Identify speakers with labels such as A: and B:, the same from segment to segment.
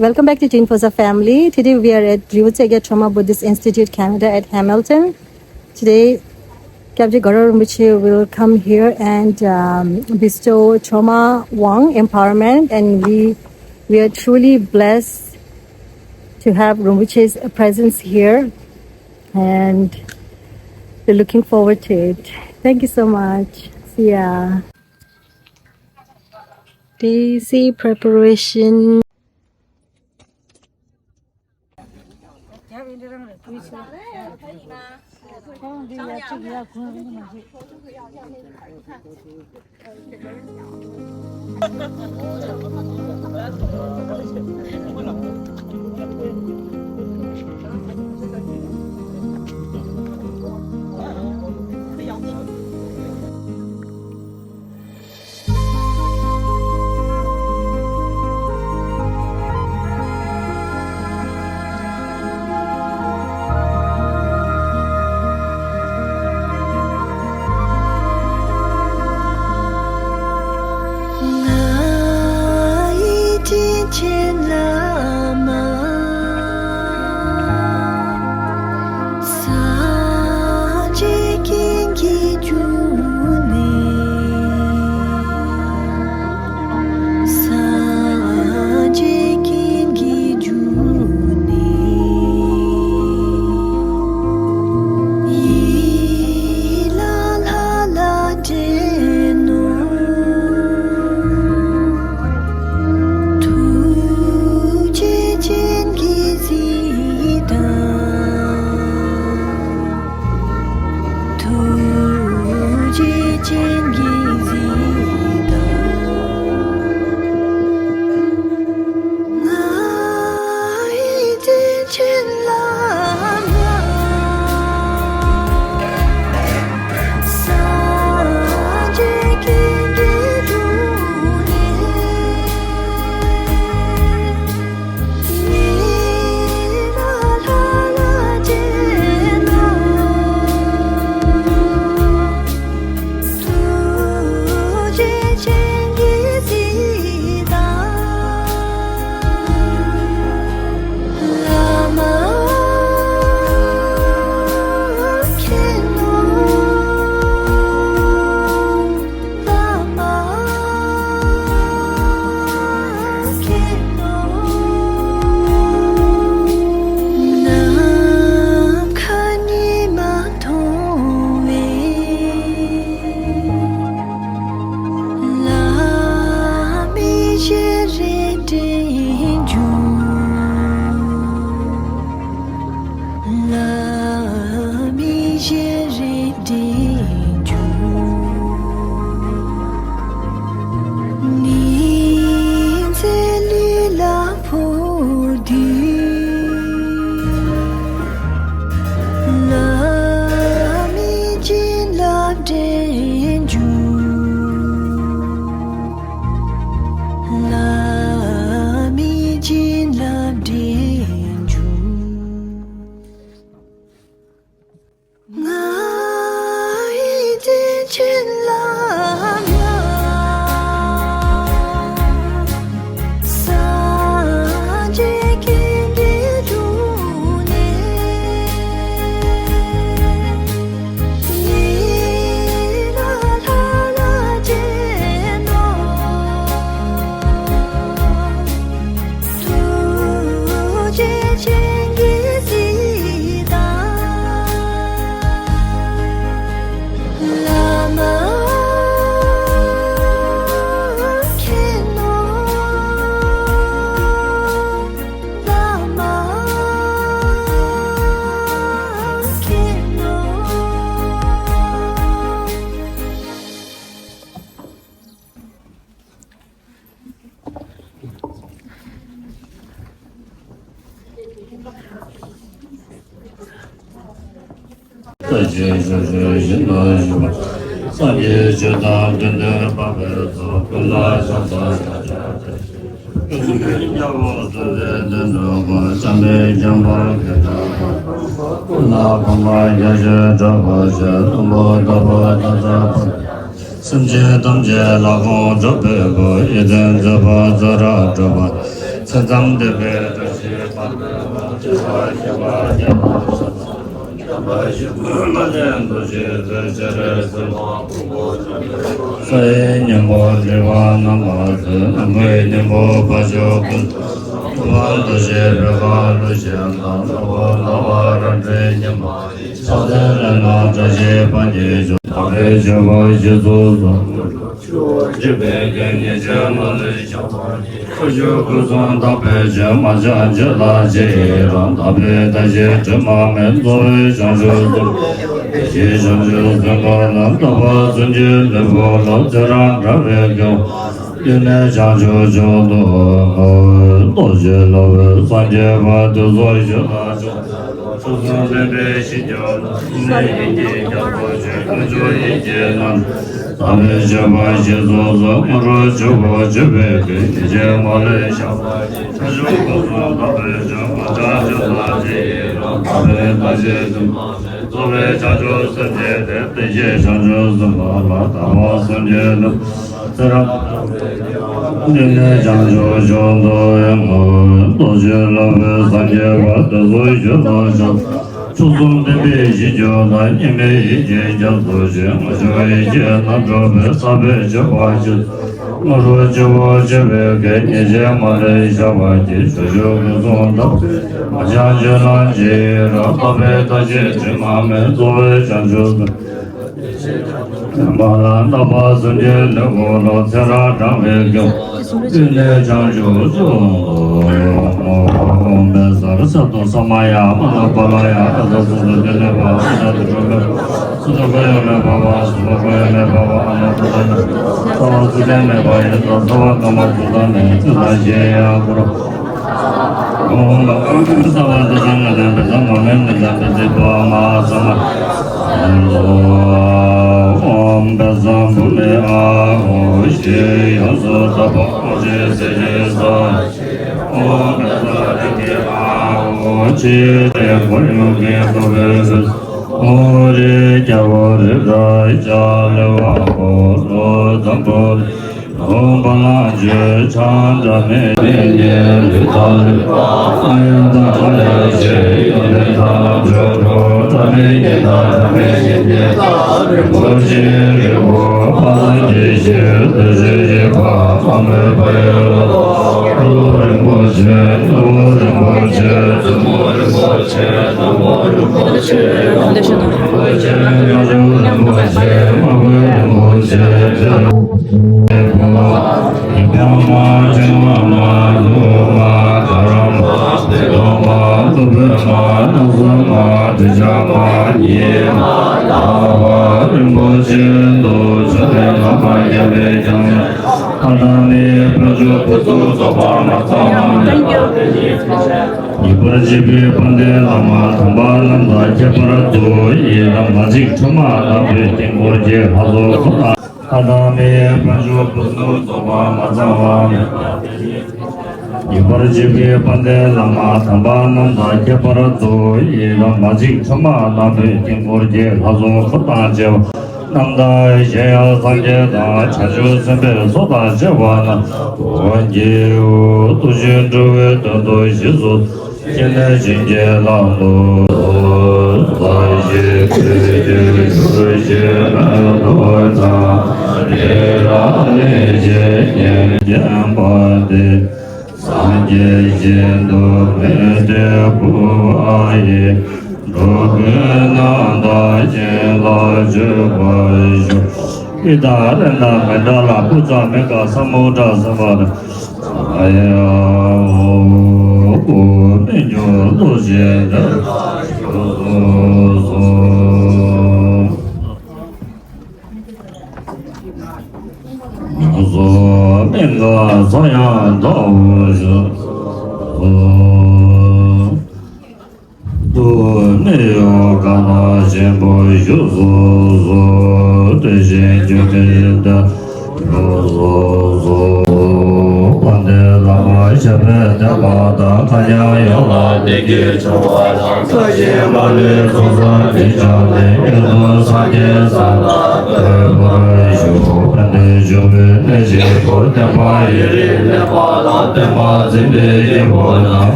A: Welcome back to Jinposa family. Today we are at Riwotsegya Throma Buddhist Institute, Canada at Hamilton. Today, Kyabje Garab Rinpoche will come here and bestow Throma Wang empowerment, and we are truly blessed to have Rinpoche's presence here, and we're looking forward to it. Thank you so much. See ya. Daisy preparation.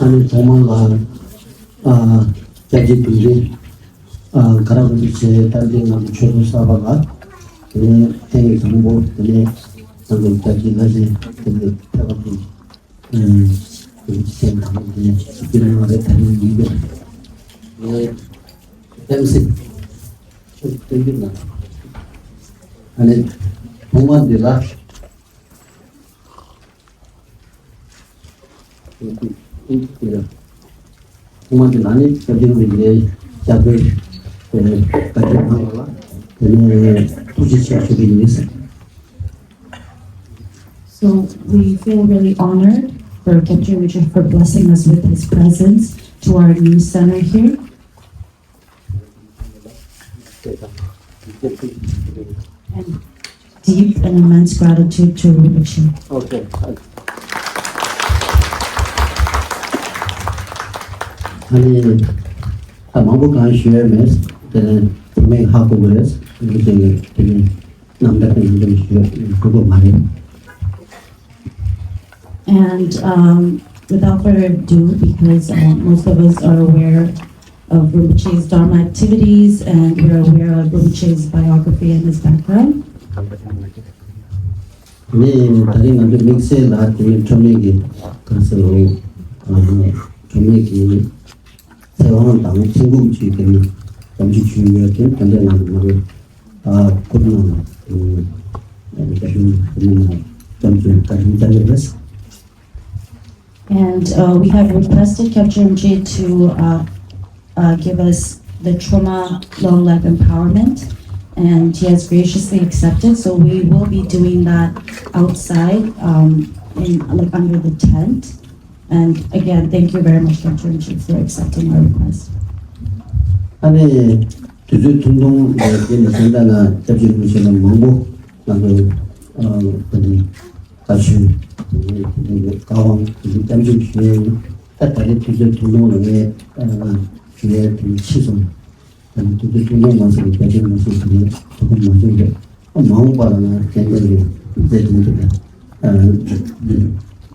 B: 아니 도망가 Kyabje Dungzin Garab Rinpoche 딸링하고 조사바가 그네 행위 정보 그네 상금까지 가지 그네 타가고 그네 당분에 이런 거에 다른 이유 네 땜식 좀 들리나 아니 동안들아 동안들 아니 저기는 이제 작을 같은 하나가 그네 부지시 주기 있어.
C: So we feel really honored for Kyabje Rinpoche for blessing us with his presence to our new center here. And deep and immense gratitude to Rinpoche.
B: Okay. 아니 망고간学面的没好过的这个남다른 좀 그거 많이
C: And without further ado, because most of us are aware of Rinpoche's Dharma activities and we're aware of Rinpoche's biography and his background.
B: 네, 다른 건 믹스에 나한테 점액이 그래서 점액이 세월은 당 친구 주의되는 점지 주의였던 견뎌나는 말을 코로나
C: And we have requested Kyabje Rinpoche to give us the trauma long life empowerment, and he has graciously accepted. So we will be doing that outside, under the tent. And again, thank you very much, Kyabje Rinpoche, for accepting our request.
B: 아니 두주 tuntung ini sendana Kyabje Rinpoche mang mongbo nang 같이 가왕 잠좀 주에 따뜻하게 두들 두노는 주에 치송 두들 두노면서 배경면서 그게 조금 먼저 이제 마음바라나 굉장히 되는데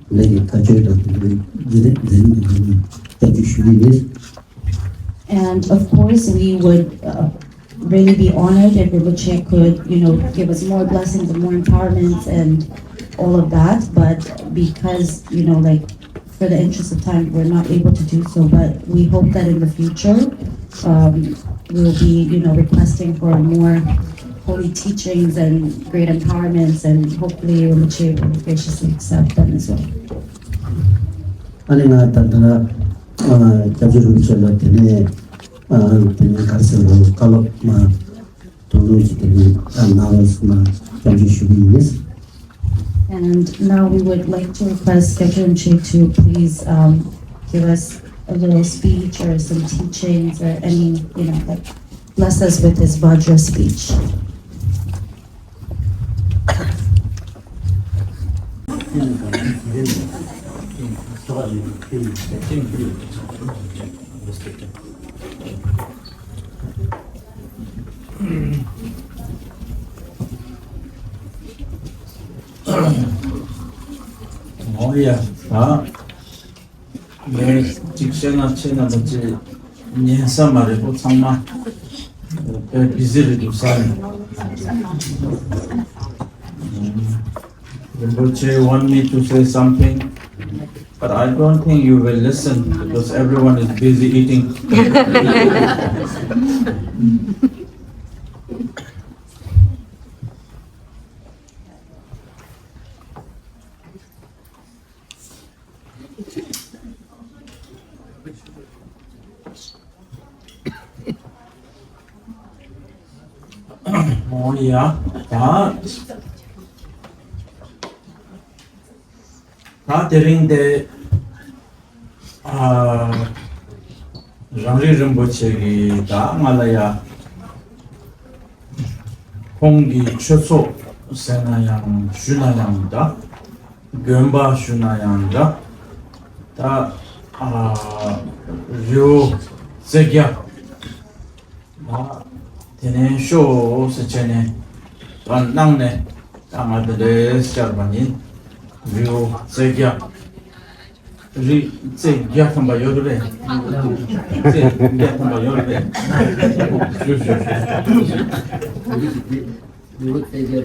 B: 내게 가져다
C: And of course, we would really be honored if Rinpoche could, give us more blessings and more empowerment and all of that. But because, for the interest of time, we're not able to do so. But we hope that in the future, we'll be, requesting for more holy teachings and great empowerments, and hopefully Rinpoche will graciously accept them as well.
B: 아니나 단단하 자주를 전할 때는 가서 갈록마 돈으로지들이 나와서 자주 주기는.
C: And now we would like to request Kyabje Rinpoche to please give us a little speech or some teachings or any, bless us with his Vajra speech.
D: 내 직세나 체나 같이 년사 말이고 참마 비즈를 두사니 Rinpoche want me to say something, but I don't think you will listen because everyone is busy eating. 뭐야? 다 데링데 랑리 rinpoche 다 말아야 공기 최소 세나양 슈나양다 견바 슈나양다 다 리오세기야 테네 쇼 세체네 랑낭네 아마데 샤바니 Riwotsegya Throма Buddhist.
B: Riwotsegya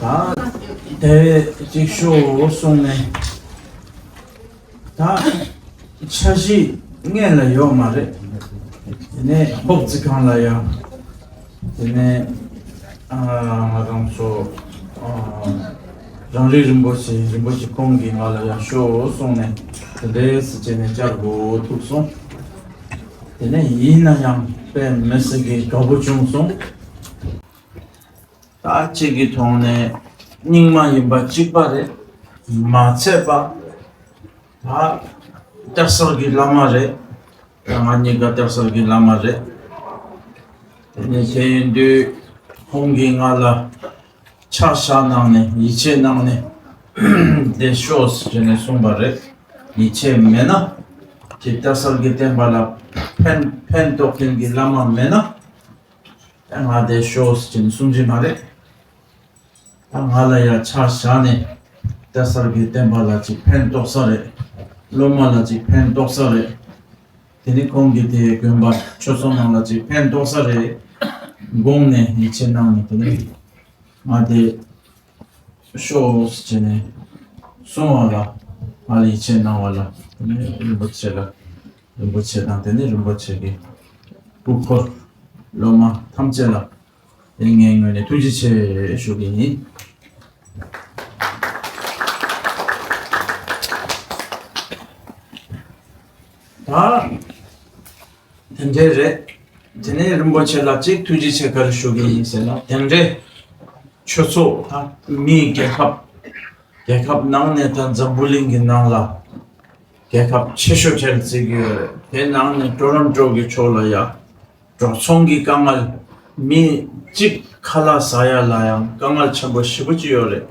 D: 다 대직쇼 송네 다 차시 녜라요 말에 네 법직한라요 네 아랑소 랑리 rinpoche 공기 말아요 쇼 송네 네 스제네 자고 tuk송 네 이나양 뺀 메시지 가보중송 아치기 통에 닝만 임바 찍바레 마체바 다 딱설기 라마레 강아니가 딱설기 라마레 네제인드 홍ging 알라 차샤낭네 이체낭네 데쇼스 제네 송바레 이체메나 제딱설기 템발라 펜 토킹기 라마 메나 당하데 쇼스 진 숨지마레 당할라야 차샤네 따설기 템발라지 펜 독서레 로마라지 펜 독서레 데니 공기데 금바 초소나라지 펜 독서레 공네 이체나니 데니 마데 쇼스 제네 소마라 알이 이체나와라 데니 rinpoche랑 데니 rinpoche기 부코 로마 탐제라 engengene tujiche shugini 다 덴제레 데네 rinpochela 직 tujiche kar shugini sela denre choso ta mi ge hap 개갑 낭네 단 잠불링기 낭라 개갑 최쇼 젤지기 대 낭네 토론토기 촐라야 저 송기 강알 미직 칼라 사야라야 강알 첨부 시부지요레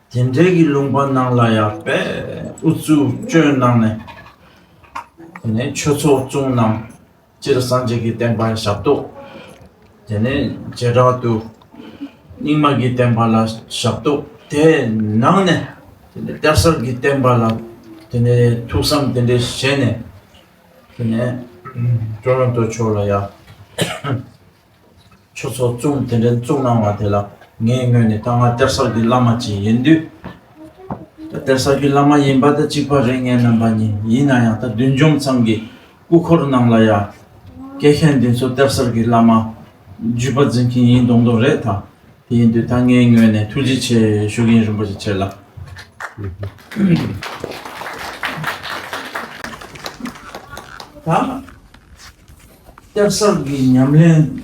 D: 딘데기 룽반 낭라야 빼 우주 쩐 낭네 네 초초 중남 지르산지기 땡바이 샵도 제네 제라도 닝마기 템발라 샵도 대 나네 데서기 템발라 데네 투삼 데네 셰네 데네 토론토 촐라야 초소 좀 데네 중나와텔라 녜녜네 당아 데서기 라마지 인두 데서기 라마 임바다 지파랭에는 바니 이나야 다 둔좀 상기 kukhornangla kekhendin so tersergi lama jubadzinki indongdo reta indu tange ngene tujiche shugin rumboji chela ta tersergi nyamlen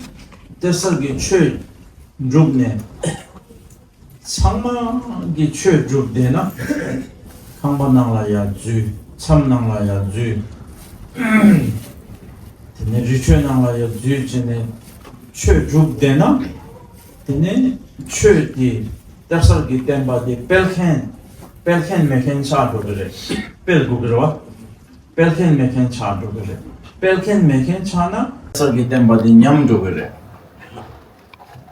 D: tersergi chö rubne samma gi chö rubdena kangbanangla ya ju chamnangla ya ju tene richuenangla ya dzujine chö rubdena tene chö di darsargi temba di pelkhen mekhen chado gare pel gugirwa pelkhen mekhen chado gare pelkhen mekhen chana darsargi temba di nyamdo gare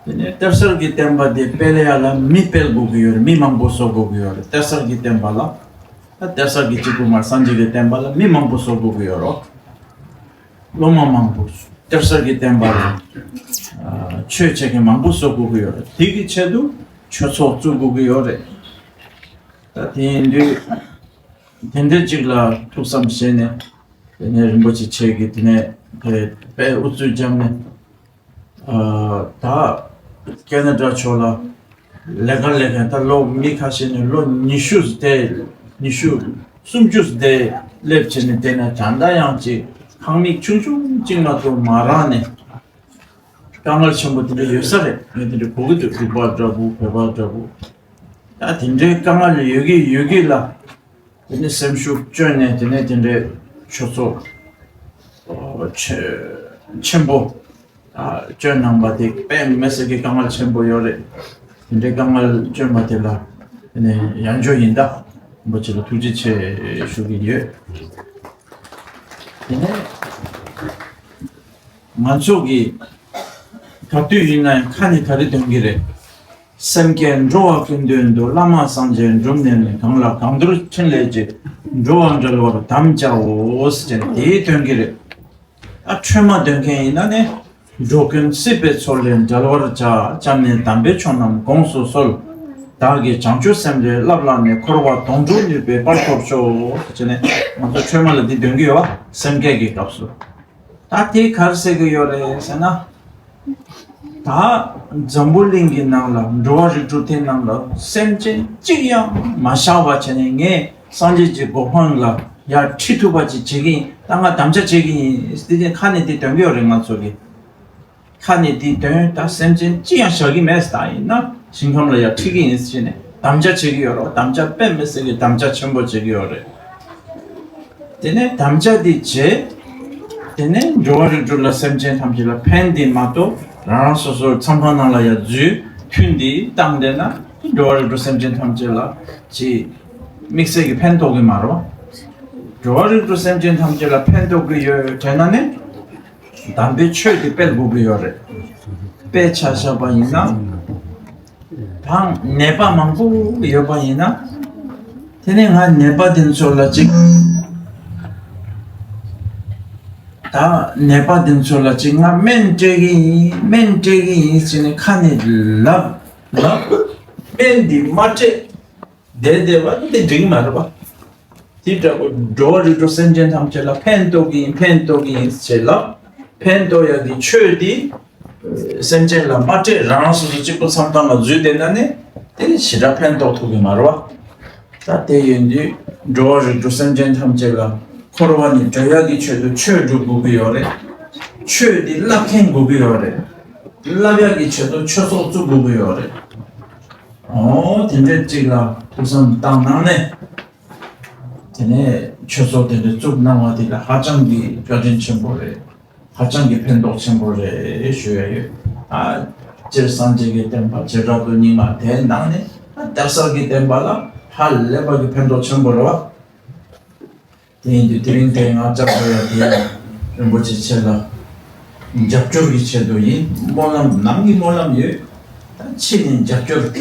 D: tene darsargi temba di peleyala mi pel gugiyor mi mamboso gugiyor darsargi temba la Darsargi chikumar sanjigi tembala mi mampu sogu guyoro loma mampu darsargi tembala chö cheke mampu sogu guyoro digi chedu chö so tsugu guyore tende chigla tuksam shene tene rinpoche chegi tene pe utsu jamne ta Canada chola legal ta lo mi khashene lo nishus de nishu sumjus de lepchene tena chandayangchi hangmik chungchung jingmato marane kangal chambutire yosare nedire kogido ribadrabu pebadrabu ta tindre kangal yogi la tene semshuk chöne tene tindre choso chembo chönangba de pen mesegi kangal chembo yore tindre kangal chönmate la tene yanjo yinda 뭐지로 두지체 쇼기에 네 만족이 가뚜이나 칸이 다리던 길에 샘겐 로아 근된도 라마 산젠 좀네네 강라 강도르 첸레지 로안절로 담자 오스젠 데던 길에 아 최마 된게이나네 조근 시베 솔렌 잘워자 잠네 담베 촌남 공소솔 다게 장주semde 랍라네 코로와 동주일베 발톱쇼 전에 먼저 최말로 디던기와 sem게기 값수 다티 가르세게 요레잖아 다 잠불링기 나올라 로아지 주텐 나올라 sem진 찌야 마샤와 전에 산지지 고판라 야 치투바지 제기 땅아 담자 제기 스티제 칸에 디던기오랭만 소리 칸에 디던 다 sem진 찌야 저기 메스다이나 신경을 튀긴 있으시네. 남자 제기요로 남자 뺀메시지 남자 첨부 제기요래. 되네 남자디 제 되네 조아를 줄라 셈젠 탐질라 팬디 마도 라라소소 참판나라야 주 튠디 땅데나 조아를 줄 셈젠 탐질라 지 믹스기 팬도기 마로 조아를 줄 셈젠 탐질라 팬도기 요 되나네 담배 최디 뺄부비요래. 빼차셔봐이나 방 네바 망부 여바이나 테네한 네바든 솔라직 다 네바든 솔라직나 멘제기 있으니 칸이 랍 멘디 마체 데데바 데딩 마르바 디자고 조르도 센젠 함체라 펜도기 첼라 펜도야디 최디 센젤라 마체 라나스도 찍고 상담을 주되나네 되게 시라펜도 토기 말와 다때인지 조르도 센젠 함체라 코로나니 저야기 최도 최주 부비요래 최디 라켄 부비요래 라비아기 최도 최소주 부비요래 근데 지가 우선 땅나네. 근데 최소한도 쭉 나와들라 하장기 표준 첨보래. 하장기 편도 첨보래 쉬어요. 질산지기 때문에 제라도 니마 대나네. 달서기 때문에 할레바기 편도 첨보로 이제 드링탱 앞잡아야 돼. 뭐지 제가 잡조기 제도이 몰람 남기 몰람이 치는 잡조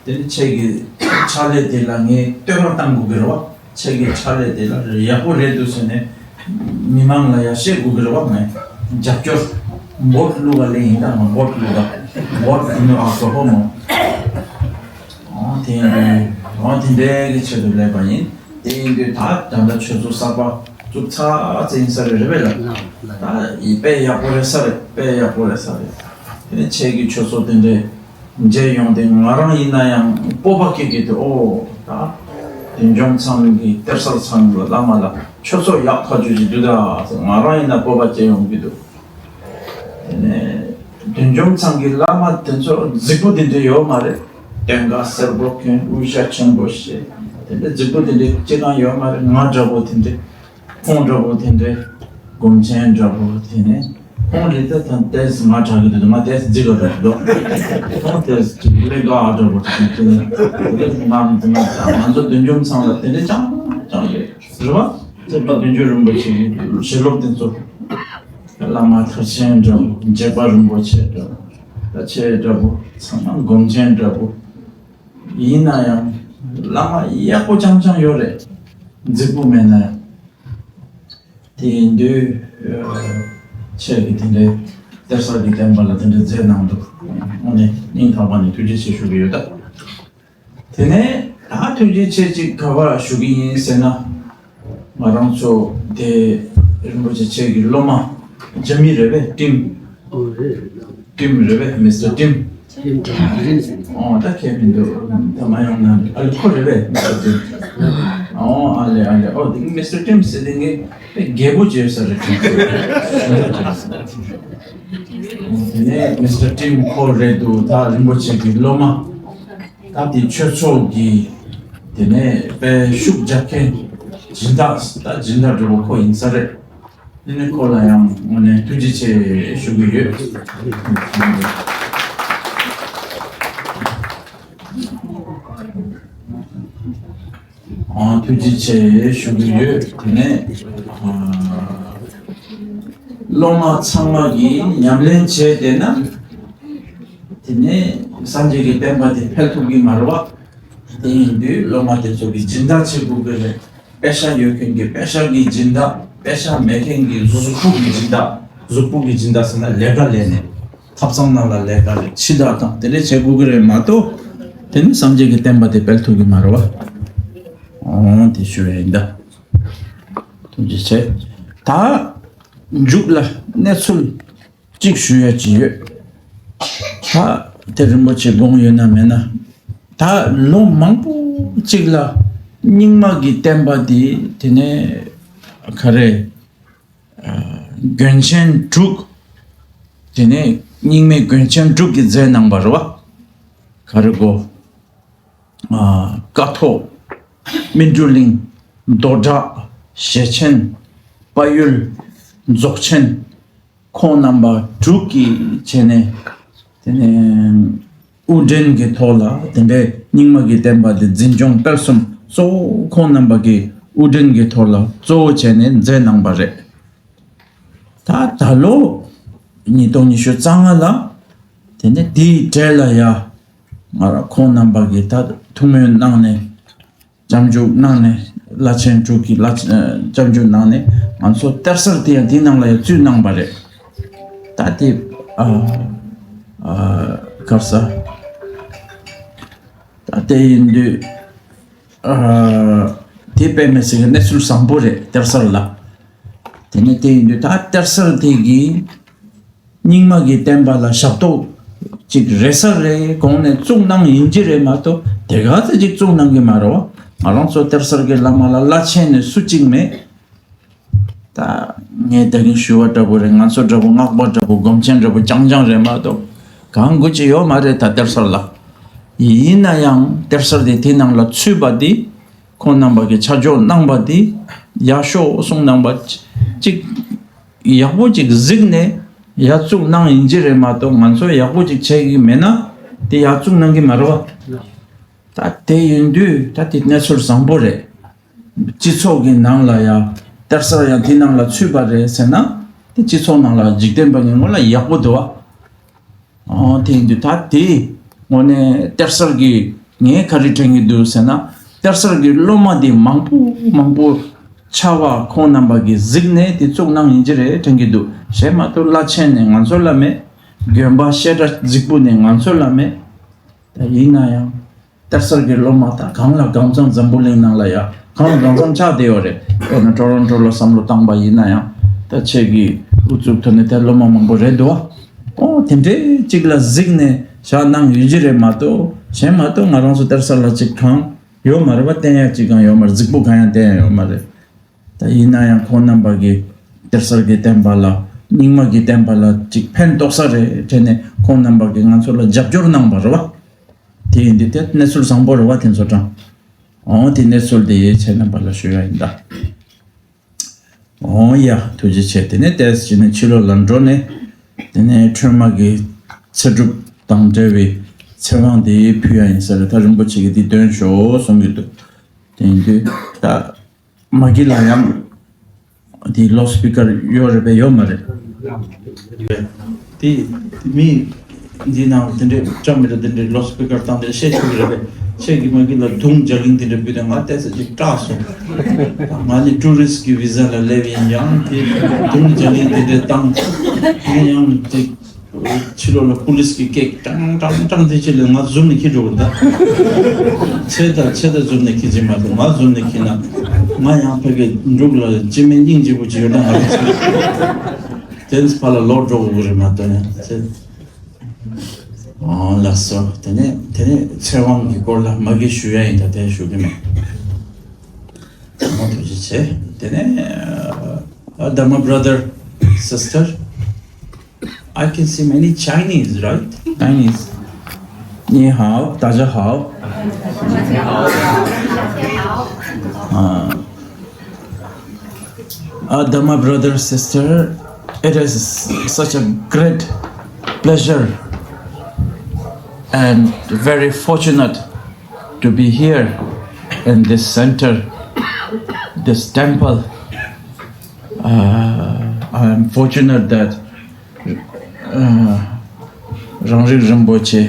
D: 된 책이 차례들랑에 때로 당국으로 책이 차례들 야고레도스네 미망라야 시국으로 네 잡조 못루가 레인다 못루가 못루가 아서호모 어딘데 제도 레바인 인데 다 담다 최소 사바 주차 진사를 레벨라 이 배야고레서래 근데 책이 최소된데 이제 용된 나랑 이나양 뽑았기도 다 인정상기 대설상으로 남아라 최소 약화주지도다 나랑이나 뽑았지 용기도 네 인정상기 라마 된서 지고된데 요 말에 땡가 서브로켄 우샤천 보시 근데 지고된데 제가 요 말에 맞아보던데 폰저보던데 공천 잡보던데 only that there's much of the matters zero. There's legal job. Manzo Dunjum sound at the jam. Dunjum Bochi, she looked into Lama Trachendro, Jebarum Boche, the Chedrabu, some Gomchendrabu. Inayam Lama Yapo Jamjan Yore, Zipumena. The Indu. 책이 근데 대사기 때문에 근데 제 나온도 오늘 인터반이 두지 시슈비요다 되네 다 두지 체지 가와 슈기 세나 마랑초 데 뭐지 책이 로마 재미레베 팀 레베 미스터 팀 다 케빈도 다마용나 알코레베 미스터 팀 알레 미스터 팀 세딩게 개보지에서를 네 미스터 팀 콜레도 다 림보체기 로마 다디 최초기 되네 배 슈자케 진다 진다로 코 인사를 네 콜라양 오늘 두지체 슈기요 두지체 슈기요 되네 로마 창막이 냠렌체 되나 되네 산지기 때문에 펠토기 말와 인디 로마데 저기 진다치 부분에 빼샤 요ken기 빼샤기 진다 빼샤 메켄기 zupugi 진다 쓰나 레갈레네 탑성나라 레갈 치다다 되네 제국을 마도 되네 산지기 때문에 펠토기 말와 디슈에인다 두지체 다 죽라 내술 직수야 지요 다 데르모치 봉연나메나 다 로망부 직라 닝마기 템바디 되네 카레 괜찮 죽 되네 닝메 괜찮 죽이 제 넘버와 가르고 가토 민줄링 도자 셰첸 바율 Zokchen ko number 2 ki chene tene uden ge thola tende ningma ge temba de jinjong persum so ko number ge uden ge thola zo chene je number re ta talo ni to ni shu changala tene di tela ya mara ko number ge ta thumen nangne jamju nangne lachen chuki jamju nangne 안소 tersertia dinangla 주 nangbare tati karsa tati indu tipe mesiga nesul sambore terserla tene te indu ta tersertigi ningmagi tembala shabto 직 레서레 공내 중남 인지레 마도 대가서 직 중남게 말어 알onso terser게 라마라 라체네 수직메 다 네더긴 슈와다 보레 간소 잡고 낙버 잡고 검천 잡고 장장 레마도 강구지요 말에 다 terser라 yina yang tersar de tinang la tsuba di kon namba ge chajo nangba di yasho song nangba chik yabu chik zigne yatsuk nang injire ma to manso yabu chik chegi mena di yatsuk nangi marwa ta te yundu ta ti nesur sambore chicho gi nang la ya tersar yang tinang la tsuba re sena ti chicho nang la jikden bangi ngola yabu doa ti yundu ta ti ngone tersar gi nge kari tengi du sena tersar gi loma di mangpu chawa kon namba gi zigne di tsuk nang injire tengi du shema to la chen ne nganso la me gyomba shera zikbu ne nganso la me ta yina ya tersar gi loma ta kangla gangzang zambuling nang la ya kangla gangzang cha deyo re ona Toronto lo samlo tangba yina ya ta chegi utsuk tone ta loma mangpo re doa tinte chigla zigne sha nang yujire mato shema to ngarangso tersar la chik thang yo marwa tenya chigang yo mar zikbu kaya tenya yo mar ta ina yang kon namba gi tersar gi tempa la ningma gi tempa la chik pen toksa re tene kon namba gi nganso la jabjor nang barwa ti indi tet nesul sangbo rwa ten so tang ti nesul de ye che namba la shuya inda ya tuji che tene tes jine chilo landro ne tene Throma gi tsedrup tang dewi tsewang di puya insara ta Rinpoche gi di dön sho songi du tene ta magi la yang di loudspeaker yo rebe yo mare di mi di na tene chamira tene loudspeaker tang de she chu rebe she gi magi la dung jaling di rebe nga ta se ji ta so mali tourist ki visa la levi yang di dung jaling de tang yang di chilo la police ki kek tang de chile nga zoom ni ki ro da cheda zoom ni ki jima do nga zoom ni ki na ma yang pe ge ndrug la jimen jing ji bu ji da ha tens pala lord ro bu ma ta ne la so tene chewang ki ko la ma ge shu ya yin da de shu ge me mo to ji che tene Dharma brother sister I can see many Chinese, right? Chinese. Ni hao, da zhe hao. Dharma brother, sister, it is such a great pleasure and very fortunate to be here in this center, this temple. I am fortunate that Rangri Rinpoche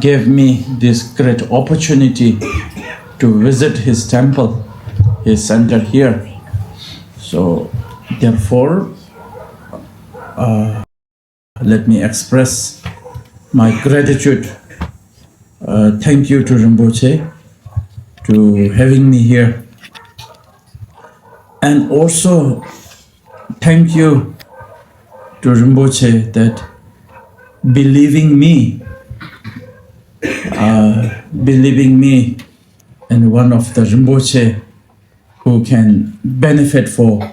D: gave me this great opportunity to visit his temple, his center here. So, therefore, let me express my gratitude. Thank you to Rinpoche to having me here. And also, thank you to Rinpoche that believing me in one of the Rinpoche who can benefit for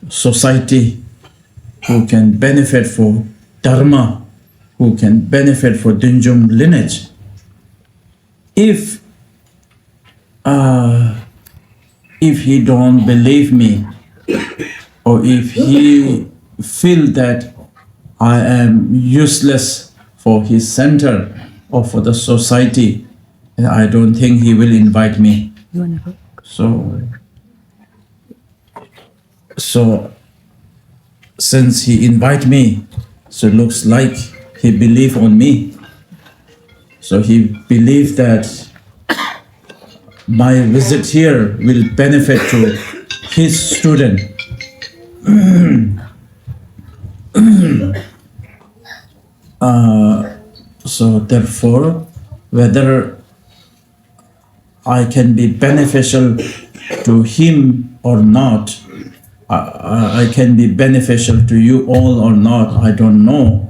D: society, who can benefit for Dharma, who can benefit for Dungzin lineage. If he don't believe me, or if he feel that I am useless for his center or for the society, I don't think he will invite me. So since he invite me, so it looks like he believe on me. So he believe that my visit here will benefit to his student. So therefore, whether I can be beneficial to him or not, I can be beneficial to you all or not, I don't know.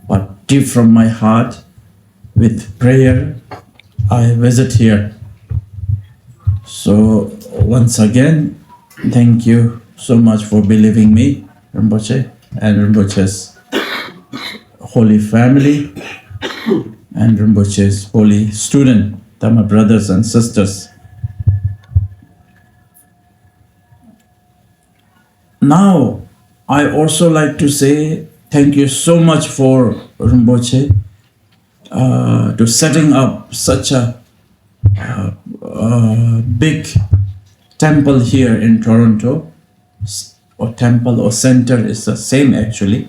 D: But deep from my heart, with prayer, I visit here. So once again, thank you so much for believing me, Rinpoche, and Rinpoche's holy family. and Rinpoche's holy student, Dharma brothers and sisters. Now, I also like to say thank you so much for Rinpoche to setting up such a big temple here in Toronto, or temple or center is the same actually.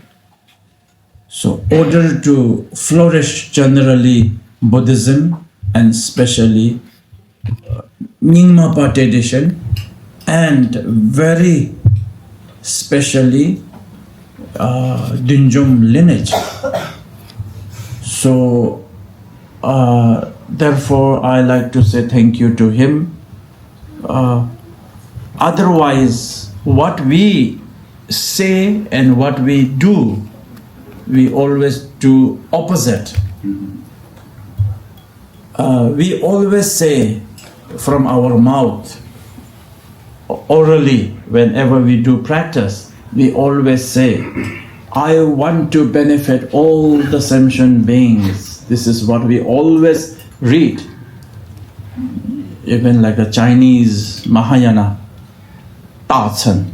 D: So, in order to flourish generally Buddhism and especially Nyingma tradition, and very especially Dungzin lineage. So, therefore, I like to say thank you to him. Otherwise, what we say and what we do, we always do opposite. We always say from our mouth, orally, whenever we do practice, we always say, I want to benefit all the sentient beings. This is what we always read. Even like a Chinese Mahayana, Tseten,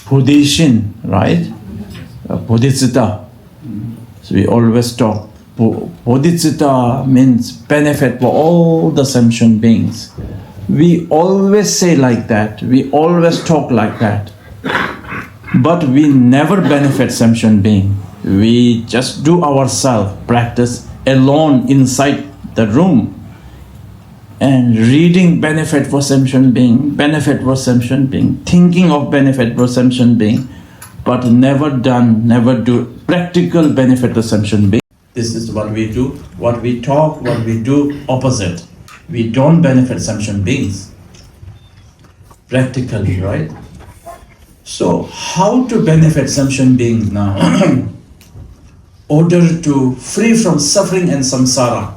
D: Buddhism, right? Bodhicitta. So we always talk. Bodhicitta means benefit for all the sentient beings. We always say like that. We always talk like that. But we never benefit sentient being. We just do ourselves, practice alone inside the room. And reading benefit for sentient being, benefit for sentient being, thinking of benefit for sentient being, but never do practical benefit for sentient being. This is what we do, what we talk, what we do, opposite. We don't benefit sentient beings, practically, right? So, how to benefit sentient beings now? Order to free from suffering and samsara.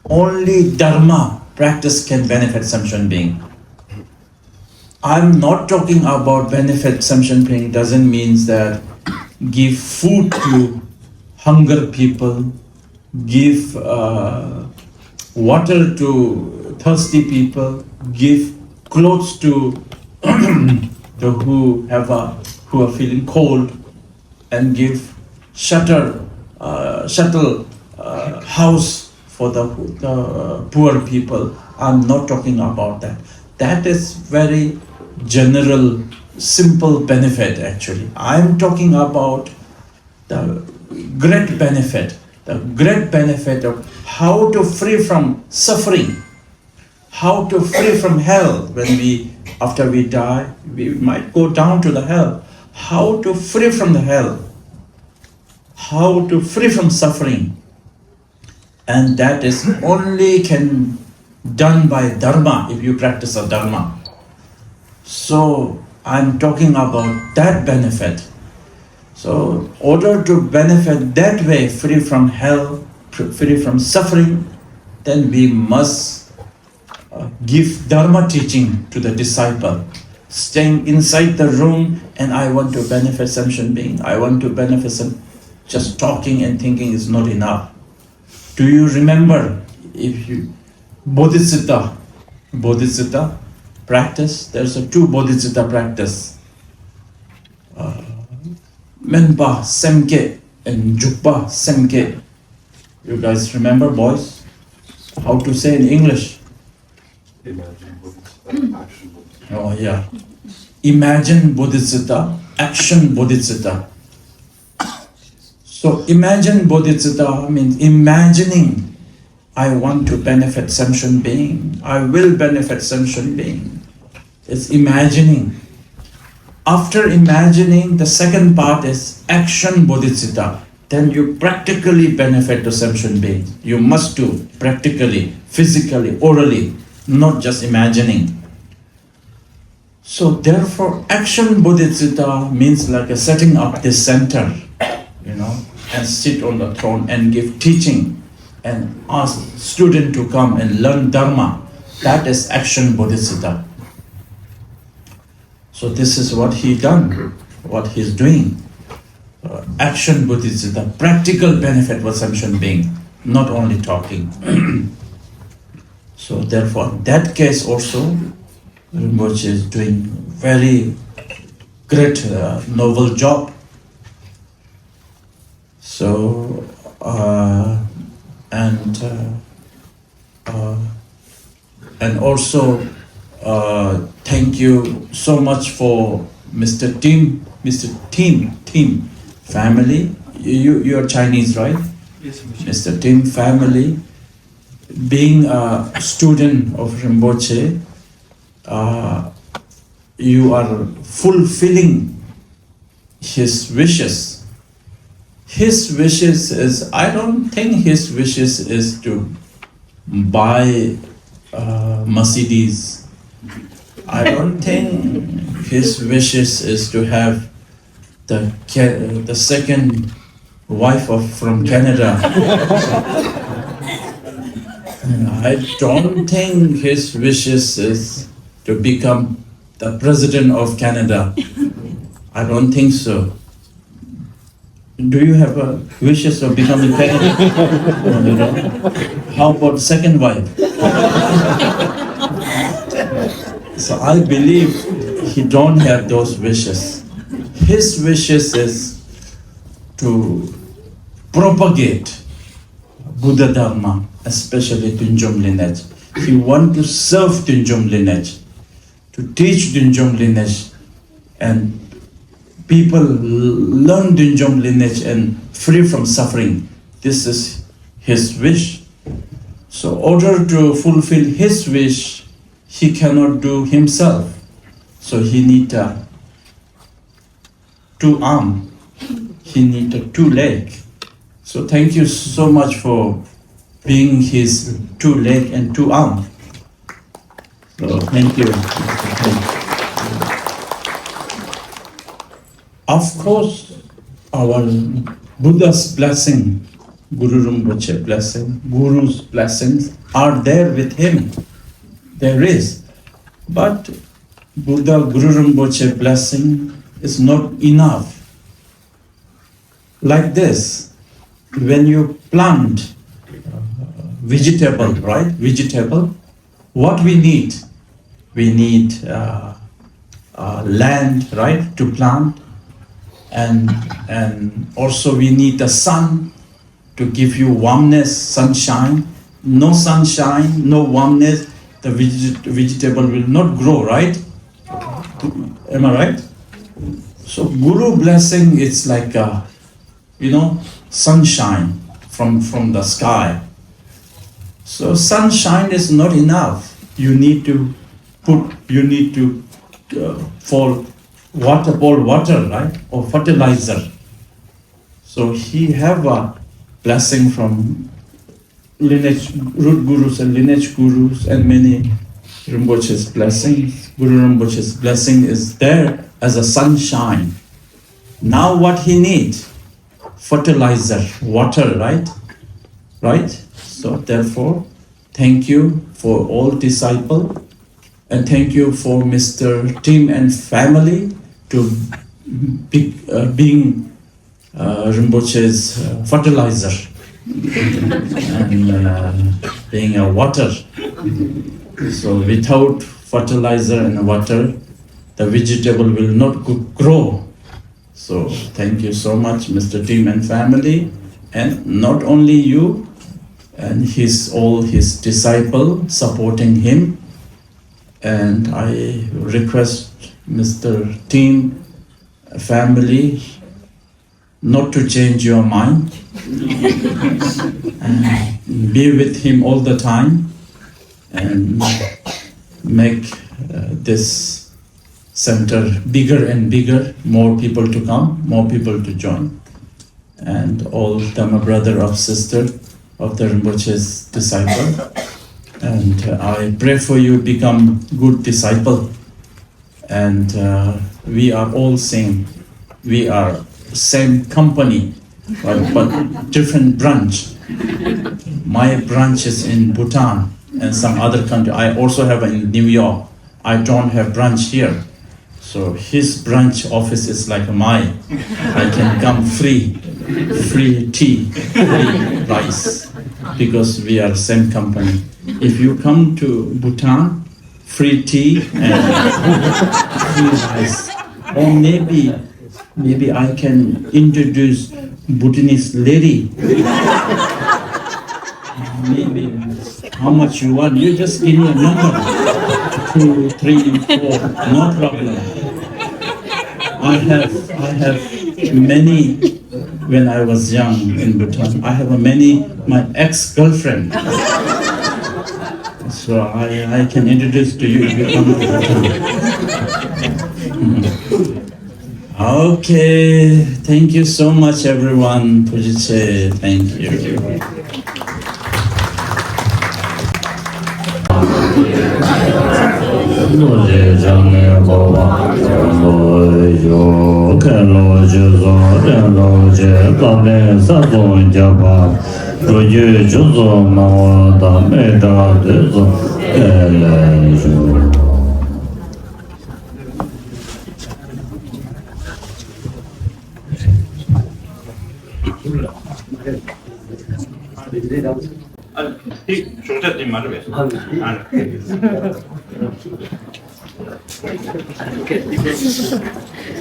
D: Only Dharma practice can benefit sentient being. I'm not talking about benefit sentient being doesn't mean that give food to hunger people, give water to thirsty people, give clothes to the who are feeling cold, and give shuttle house for the poor people. I'm not talking about that. That is very general, simple benefit actually. I'm talking about the great benefit of how to free from suffering, how to free from hell. When after we die, we might go down to the hell. How to free from the hell, how to free from suffering. And that is only can done by Dharma, if you practice a Dharma. So I'm talking about that benefit. So in order to benefit that way, free from hell, free from suffering, then we must give Dharma teaching to the disciple. Staying inside the room and I want to benefit sentient being, I want to benefit some, just talking and thinking is not enough. Do you remember if you Bodhicitta practice? There's a two Bodhicitta practice. Menpa Semke and Jukpa Semke. You guys remember, boys? How to say in English?
E: Imagine Bodhicitta, action Bodhicitta.
D: Oh yeah. Imagine Bodhicitta, action Bodhicitta. So imagine Bodhicitta means imagining, I want to benefit sentient being, I will benefit sentient being. It's imagining. After imagining, the second part is action Bodhicitta. Then you practically benefit the sentient being. You must do practically, physically, orally, not just imagining. So therefore, action Bodhicitta means like a setting up this center, and sit on the throne and give teaching and ask student to come and learn Dharma. That is action Bodhicitta. So this is what he done, what he's doing. Action Bodhicitta, practical benefit for sentient being. not only talking. So therefore, that case also, Rinpoche is doing very great, noble job. So, and also, thank you so much for Mr. Tim family. You are Chinese, right?
E: Yes,
D: Mr. Tim family, being a student of Rinpoche, you are fulfilling his wishes. His wishes is, I don't think his wishes is to buy Mercedes. I don't think his wishes is to have the second wife from Canada. I don't think his wishes is to become the president of Canada. I don't think so. Do you have a wishes of becoming Canada? No, you don't. How about second wife? So I believe he don't have those wishes. His wishes is to propagate Buddha Dharma, especially Dungzin lineage. He wants to serve Dungzin lineage, to teach Dungzin lineage, and people learn Dungzin lineage and free from suffering. This is his wish. So in order to fulfill his wish, he cannot do himself. So he needs two arms. He needs two legs. So thank you so much for being his two legs and two arms. So thank you. Of course, our Buddha's blessing, Guru Rinpoche blessing, Guru's blessings are there with him. There is. But Buddha Guru Rinpoche blessing is not enough. Like this, when you plant vegetable, right? Vegetable, what we need? We need land, right, to plant, and also we need the sun to give you warmness, sunshine. No sunshine, no warmness, the vegetable will not grow, right? Am I right? So Guru blessing is like sunshine from the sky. So sunshine is not enough. You need to pour water, right? Or fertilizer. So he have a blessing from lineage, root gurus and lineage gurus and many Rinpoche's blessings. Guru Rinpoche's blessing is there as a sunshine. Now what he needs? Fertilizer, water, right? Right? So therefore, thank you for all disciples, and thank you for Mr. Tim and family to being Rinpoche's fertilizer and being a water. So without fertilizer and water, the vegetable will not grow. So thank you so much, Mr. Tim and family, and not only you, and all his disciples supporting him. And I request Mr. Tim family not to change your mind and be with him all the time and make this center bigger and bigger, more people to come, more people to join, and all Dharma brother or sister of the Rinpoche's disciple. And I pray for you become good disciple. And we are all same. We are same company, but different branch. My branch is in Bhutan and some other country. I also have in New York. I don't have branch here. So his branch office is like mine. I can come free tea, free rice. because we are same company. If you come to Bhutan, free tea and free rice. Or maybe I can introduce Bhutanese lady. Maybe how much you want, you just give me a number. 2, 3, 4, no problem. I have many, when I was young in Bhutan, I have my ex-girlfriend. So I can introduce to you if you come to Bhutan. Okay, thank you so much everyone. Pujiche, thank you.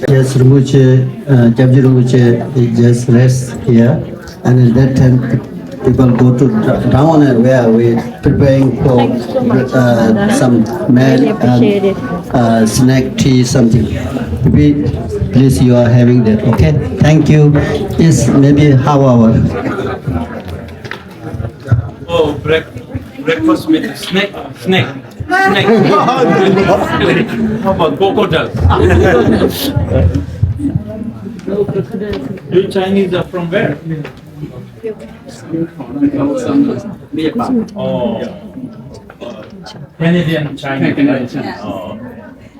B: Just Rinpoche, Kyabje Rinpoche just rest here, and at that time people go to down and where we preparing for some meal and snack, tea, something. Please, you are having that. Okay, thank you. It's maybe half hour.
D: Oh, breakfast with snake. How about crocodile? You Chinese are from where? Oh, Canadian Chinese. Oh.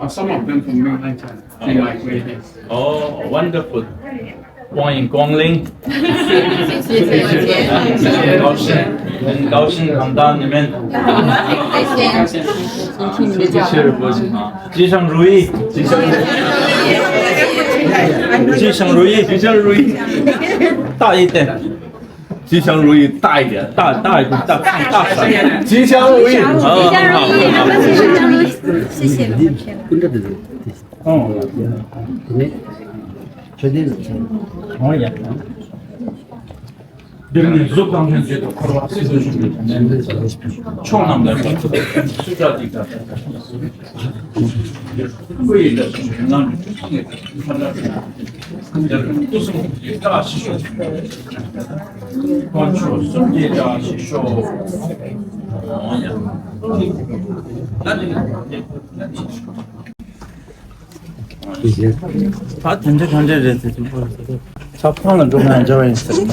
E: Some of them from mainland China. They migrated here.
D: Oh, wonderful. 欢迎光临。很高兴看到你们。谢谢波吉，吉祥如意，吉祥如意，吉祥如意，吉祥如意，大一点。吉祥如意，大一点，大一点，大声。吉祥如意，吉祥如意，谢谢。哦。Oye, birini zıplamın önce korvası çok anlamda süper dikkat. Bu yılda şundan uzun daha şişo. Kontrolsün diye daha şişo. Oye. 다 던져 자판은 좀 앉아와 있어요.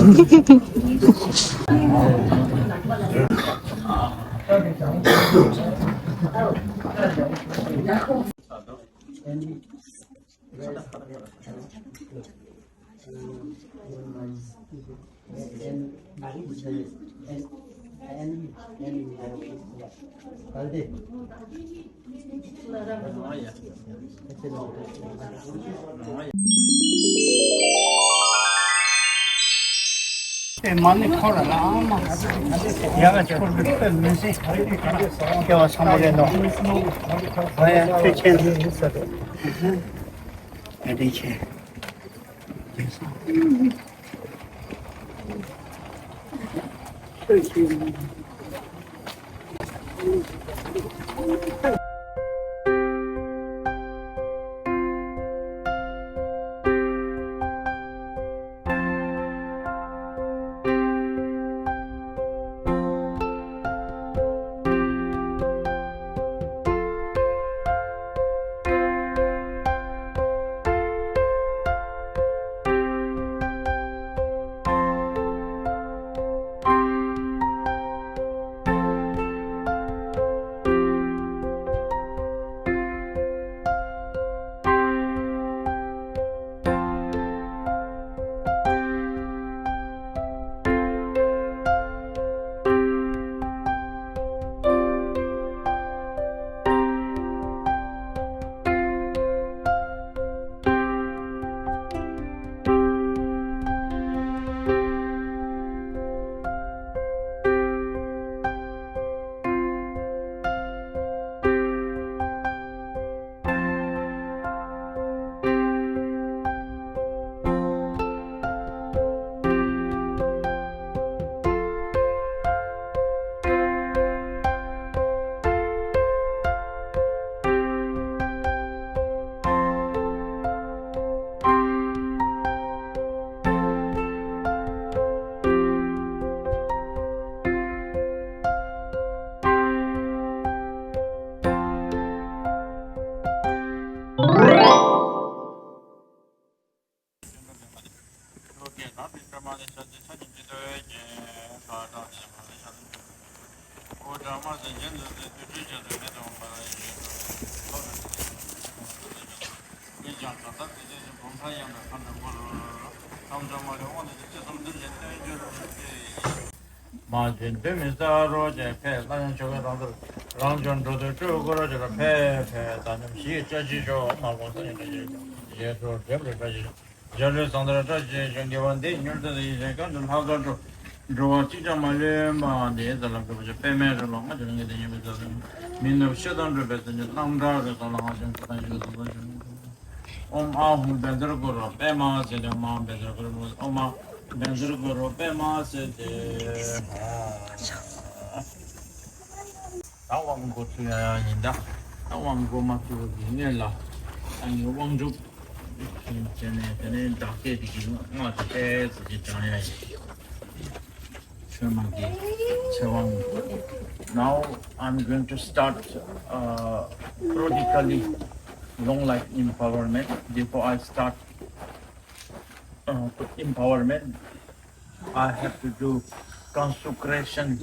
F: 많이 걸어라. 내가 저를 빼면서 겨우 선물에 넣어. 왜 퇴치는 있어도. 이렇게.
D: 마진 데미사로 제페 나는 저거 랑전도도 저거로 저거 페페 다는 시 저지죠 마고선이 되지 예도 되버지 저를 상대로 저지 정겨원데 녀들도 이제 간을 하가지고 저 진짜 말레마 내달라 그저 페메로 하는 게 되면서 민노 셔던을 배드는 남다를 하는 거죠 아무 벤더로 걸어 빼마세 마 벤더로 걸어 엄마 벤더로 걸어 빼마세 나왕고 투야 아닌다 나왕고 맞고 니엘라 아니 왕족 전에 다게 되기는 어떻게 지장이야 처음에 처음 now I'm going to start practically long life empowerment. Before I start empowerment, I have to do consecration,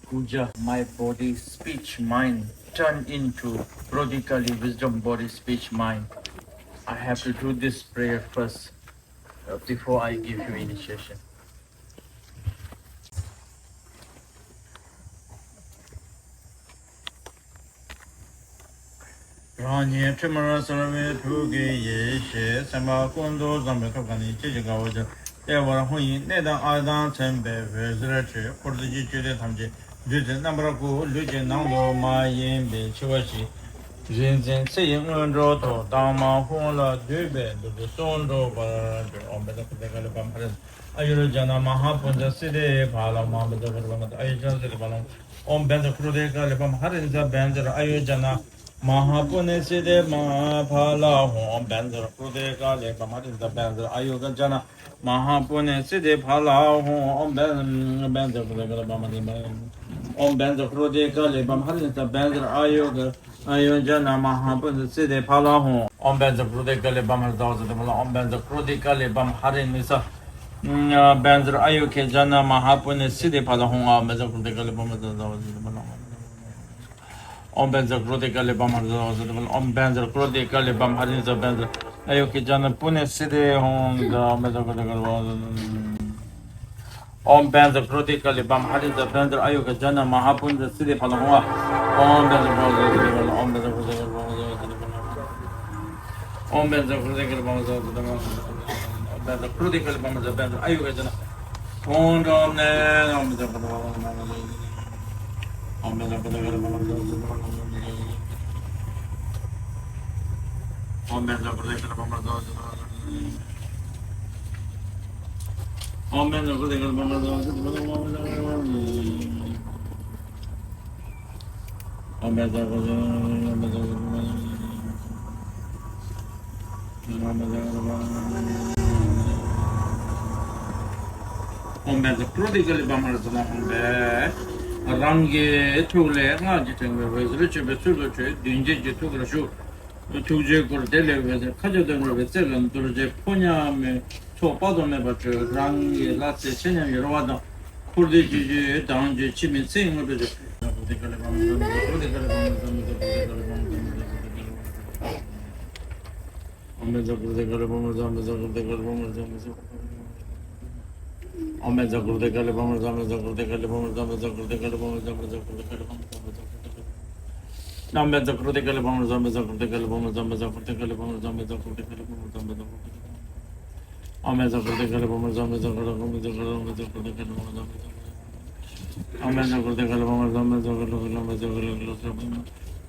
D: puja, my body, speech, mind, turn into practically wisdom, body, speech, mind. I have to do this prayer first before I give you initiation. Rani Chimara Sarame Tugi Yeshe, Sama Kondo Zametokani, Chigawaja, Ewa Hui, Neda Adan Tembe, Vezreche, Portugi Jude Tamji, Jude Nambraku, Lujan Nando, Mayin, Chiwashi, Jinzin, Saying Roto, Dharma, Hola, Dube, the Sondo, on the Kalabam, Ayurjana Mahapunda City, Palama, the Government, Ayajan, the Balon, on Benda Krudeka, Lebam Harinza, Bender, Ayurjana. Mahapune Side Mahapala Hom Bender Pudeka Lekamadinda Bender Ayuga Jana Mahapune Side Pala Hom Bender Pudeka Om Bender Pudeka Lebamarinda Bender Ayuga Ayujana Mahapune Side Pala Hom Om Bender Pudeka Lebamarinda Om Bender Pudeka Lebam Harinisa Bender Ayuke Jana Mahapune Side Pala Hom Bender Pudeka Lebamarinda Om Benzer Crodical Bamar, Om Benzer Crodical Bam Harinza Benzer, Ayoki Jana Pune City Hong, the Mesocritical Om Benzer Crodical Bam Harinza Benzer, Ayoka Jana Mahapun, the city Palama, Om Benzer Crodical, Om Benzer Crodical, Om Benzer Crodical Bamaz, Benzer Crodical Bamaz, Benzer, Ayoka Jana, Om Benzer Om Benzer Crodical Bamaz. Om Benzer Crodical Bamaz. Om Benzer Crodical Bamaz. Om Benzer Om Benzer Crodical Bamaz. Rangi Tule, Rajiting, Rich Betulo, Dingy Tugrashu, Tuja Gordele, Kajadan Veteran, Turje Ponya, Topado Nebacher, Rangi, Latse, Chenya, Yerovada, Kurdi, Danji, Chimin, Sing, Omeza Gurde Galibam, Zameza Galibam, Zameza Galibam, Nameza Gurde Galibam, Zameza Galibam, Zameza Galibam, Zameza Galibam, Omeza Gurde Galibam, Zameza Omeza Gurde Galibam, Zameza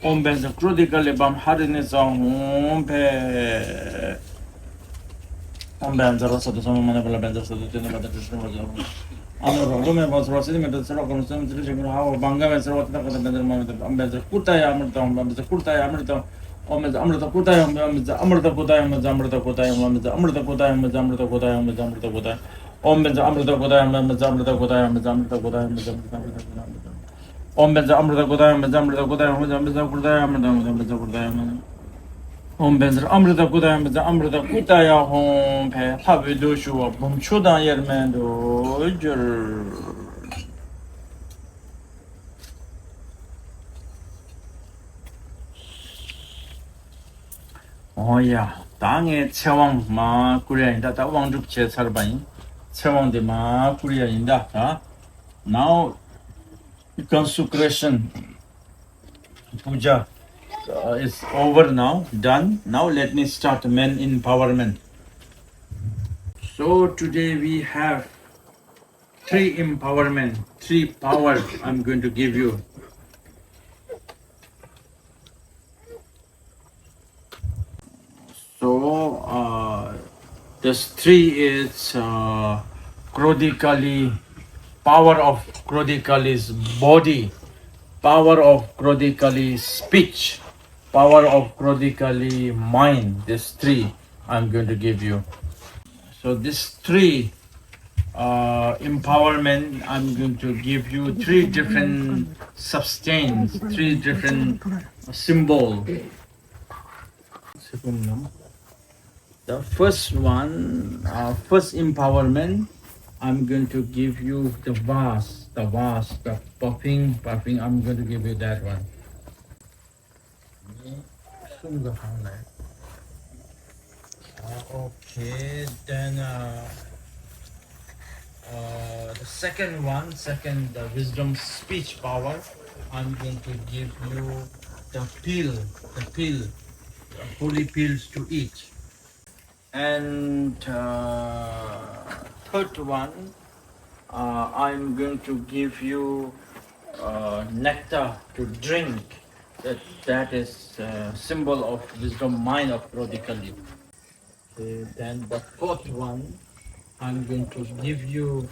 D: Omeza Gurde Galibam, Hardiness on Pe. Om Benzer also the same manner Benzer so the about the Rome was Rossi, the Sorokan, how Banga and Sorota, the Benzer Kutaya, Amrita, Kutaya, Amrita, Amrita Kutaya, Amrita Kutaya, Amrita Kutaya, Amrita Kutaya, Amrita Kutaya, Amrita Kutaya, Om Benzer Amrita Kutaya, Amrita Kutaya, Amrita Kutaya, Om Benzer Amrita Kutaya, Amrita Kutaya, Amrita Kutaya, Om Benzer Amrita Kutaya, Amrita Kutaya, Home, Habidu Shua, Bumchuda Yermendo, Oh, yeah, Dang it, Chawang Ma Korea in that Wang Juk Chesarbain, Chawang de Ma Korea in that, Now consecration puja is over now, done. Now let me start men empowerment. So today we have 3 empowerment, 3 powers I'm going to give you. So this 3 is Krodikali, power of Krodikali's body, power of Krodikali's speech, power of Krodikali mind. This 3 I'm going to give you. So this 3 empowerment, I'm going to give you 3 different substance, 3 different symbol. The first one, first empowerment, I'm going to give you the vase, the puffing, I'm going to give you that one. Okay, then the second one, the wisdom speech power, I'm going to give you the pill, the holy pills to eat. And third one, I'm going to give you nectar to drink. That is symbol of wisdom mind of Krodikali. Then the fourth one, I'm going to give you.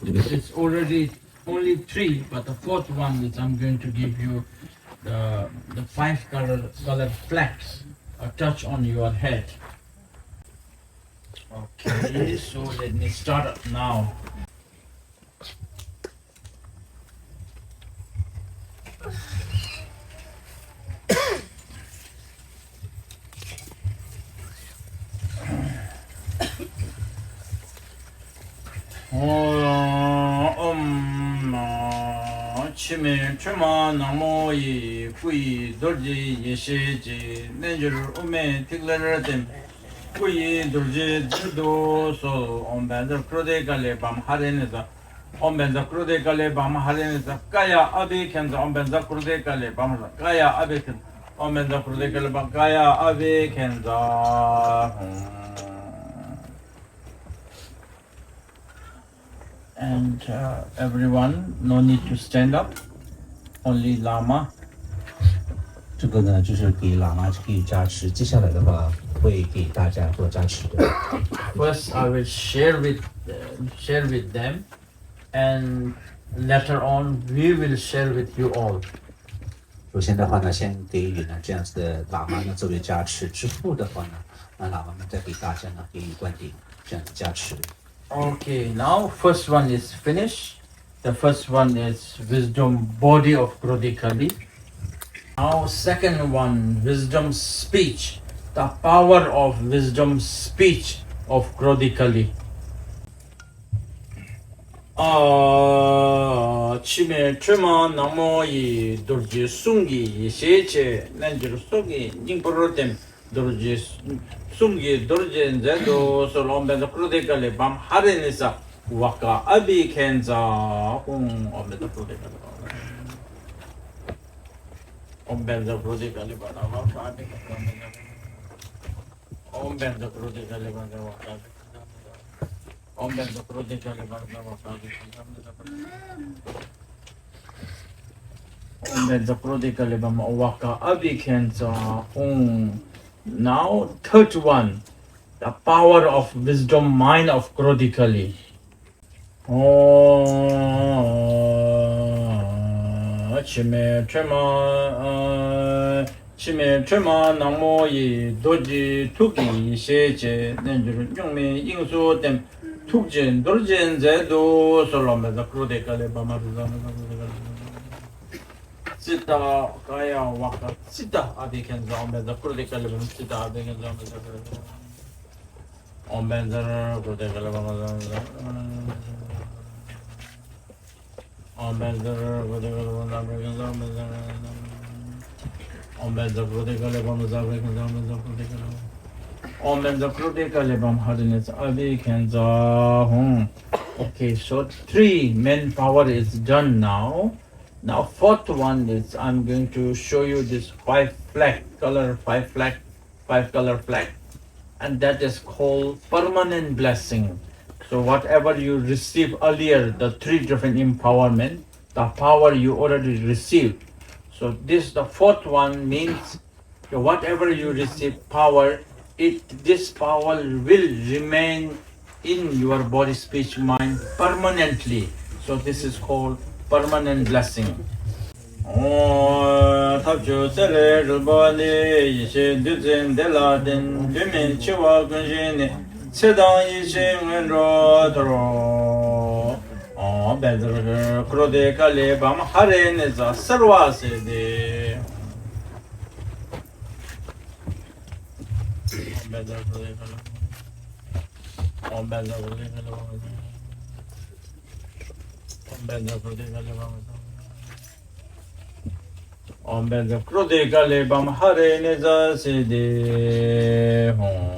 D: It's already only 3, but the fourth one is I'm going to give you the 5 colored flags, a touch on your head. Okay, so let me start now. Chime chuma namo yi kui dorji yesheji nenjur ume tiglaratem kui dorji judo so ombenda krode gale bam hareneza ombenda krode gale bam hareneza kaya abi kenza ombenda krode gale bam kaya abi kenza ombenda krode gale bam kaya abi kenza. And everyone, no need to stand up, only Lama.
G: 这个呢，就是给喇嘛可以加持。接下来的话，会给大家做加持的。
D: First, I will share with them, and later on, we will share with you all.
G: 首先的话呢，先给予呢这样子的喇嘛呢作为加持，之后的话呢，那喇嘛们再给大家呢给予灌顶，这样子加持。
D: Okay, now first one is finished. The first one is wisdom body of Krodikali. Now second one, wisdom speech, the power of wisdom speech of Krodikali. Chime chuma namo yi dorji sungi sheche nanjir sogi ningporotem dorji sungi dorji nzedo solombe Krodikali bam harenisa waka abi kenza hung ombeda Krodikali ombeda Krodikali bana waka abi ombeda Krodikali bana waka abi ombeda Krodikali bana waka abi ombeda Krodikali bana waka abi kenza hung. Now third one, the power of wisdom mind of Krodikali. Chime chema namo yi doji tuki sheche nenjuru nyungme yingso tem tukjen dorjen zedo solombe da Krodikali bama Tsita kaya waka tsita abiken zambe da Krodikali bama tsita abiken zambe da Ombenzar Krodikali bama Ombenzar Krodikali bama abiken zambe Ombenzar Krodikali bama abiken zambe Om and the Krudikalibam Hardiness Adi Kenza Hum. Okay, so 3 main power is done now. Now 4th one is I'm going to show you this 5 color flag, and that is called permanent blessing. So whatever you receive earlier, the 3 different empowerment, the power you already received. So this the 4th one means whatever you receive power, this power will remain in your body, speech, mind permanently. So this is called permanent blessing. Om Bel Krode Gale Bam Hare Neza Sede Hom.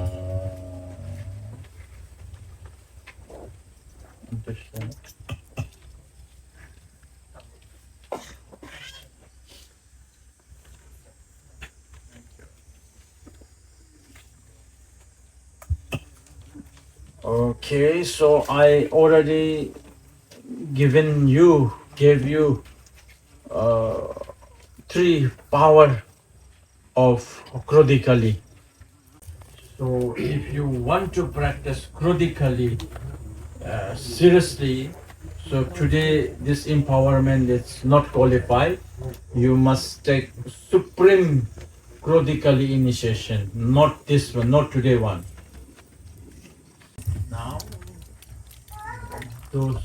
D: Okay, so I already gave you 3 power of Krodikali. So if you want to practice Krodikali seriously, so today this empowerment is not qualified. You must take supreme Krodikali initiation, not this one, not today one. Now, those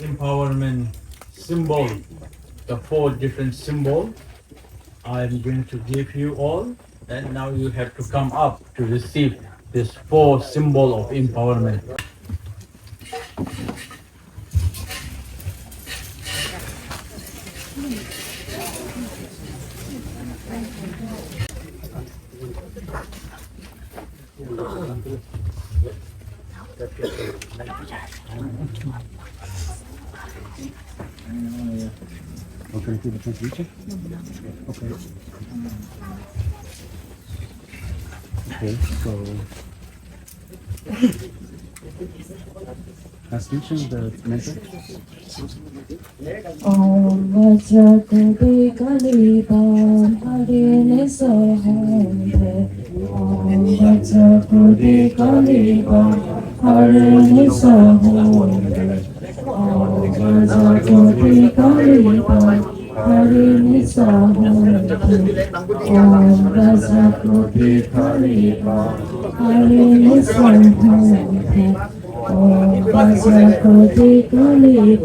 D: empowerment symbol, the 4 different symbols, I'm going to give you all, and now you have to come up to receive this 4 symbol of empowerment.
H: Okay, do the translation? Okay. Okay, so translation, the mentor.
C: Om Vajrakoti Kalibam Harine Sahande. Om Vajrakoti Kalibam Harine Sahande. Om Vajrakoti Kalibam Harine Sahande. Om Vajrakoti Kalibam Harine Sahande. Om Vajrakoti Kalibam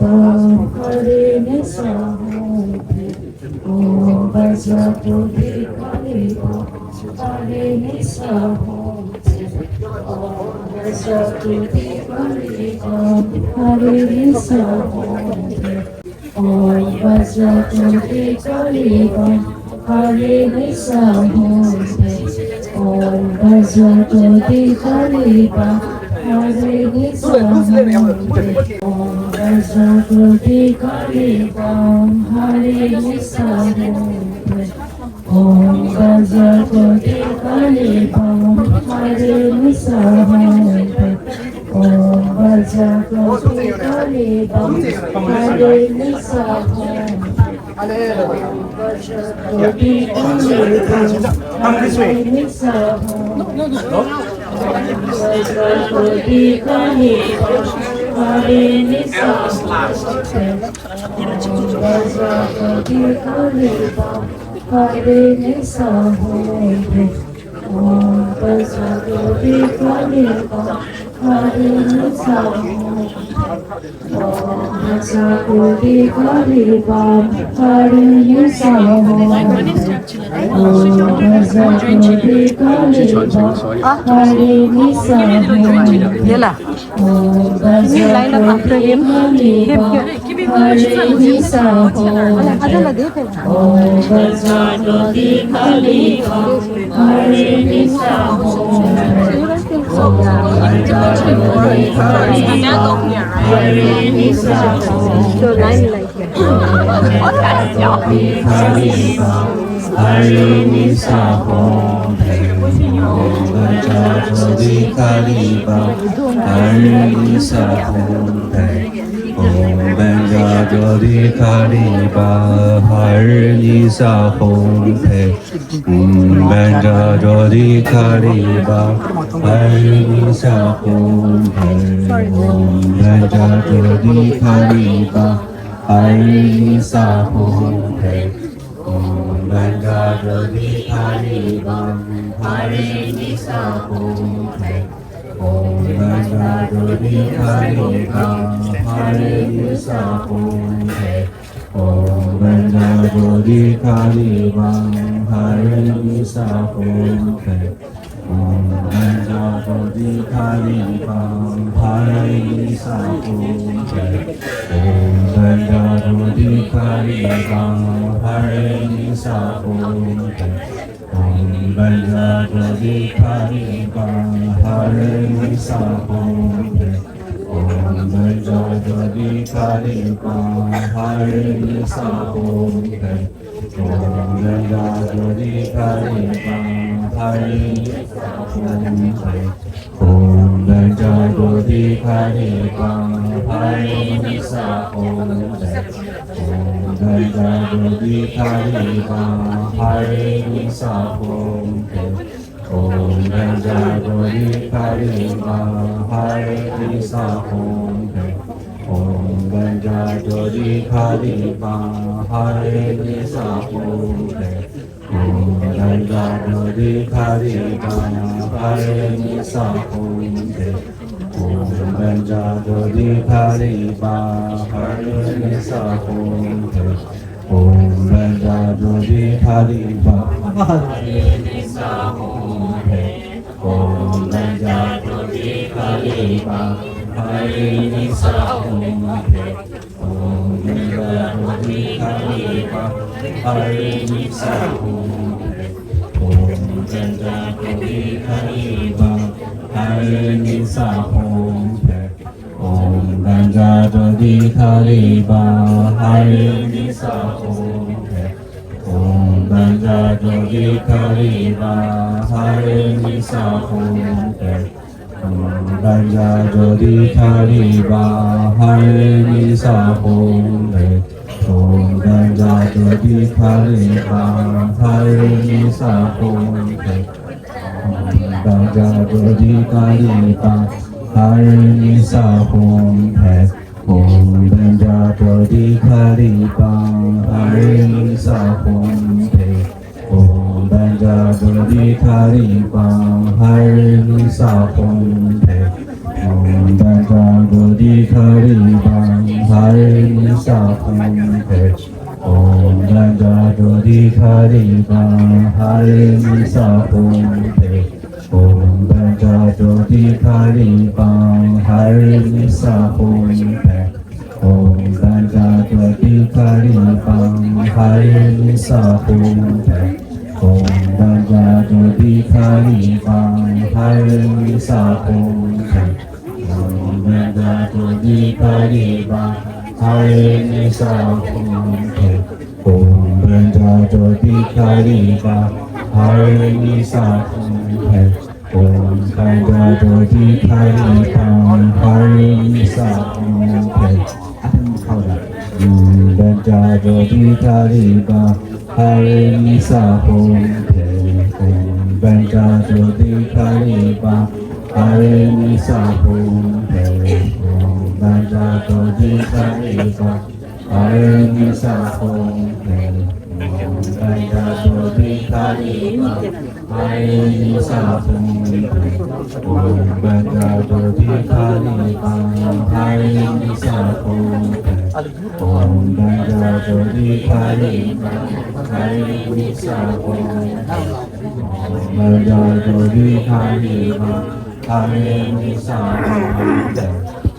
C: Harine Sahande. Om Vajrakoti Kalibam Harine Sahande. Om Vajrakoti Kalibam Harine Sahande. Om Vajrakoti Kalibam Harine Sahande. Om Vajrakoti Kalibam Harine Sahande. Om Vajrakoti Kalibam Harine Sahande. Om Vajrakoti Kalibam Harine Sahande. Om Vajrakoti Kalibam Harine Sahande.
F: Come this way.
A: Yeah, you line up after him.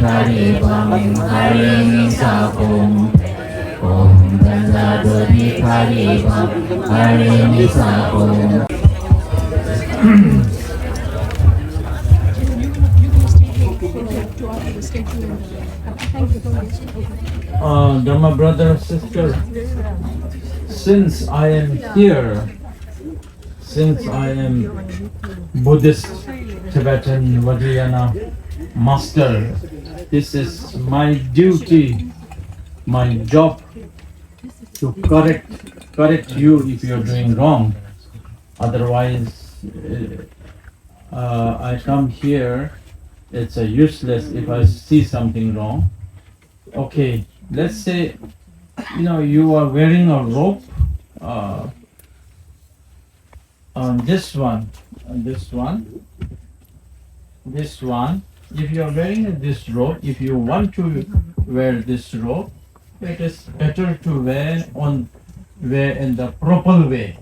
G: Hari Hari Wang Hari Nisa Om Om Ganja Dodi Hari Wang Hari Nisa Om.
D: Dharma brother, sister, since I am here, since I am Buddhist Tibetan Vajrayana master, this is my duty, my job to correct you if you are doing wrong. Otherwise, I come here, it's useless if I see something wrong. Okay, let's say, you are wearing a rope, on this one, this one. If you are wearing this rope, if you want to wear this rope, it is better to wear in the proper way.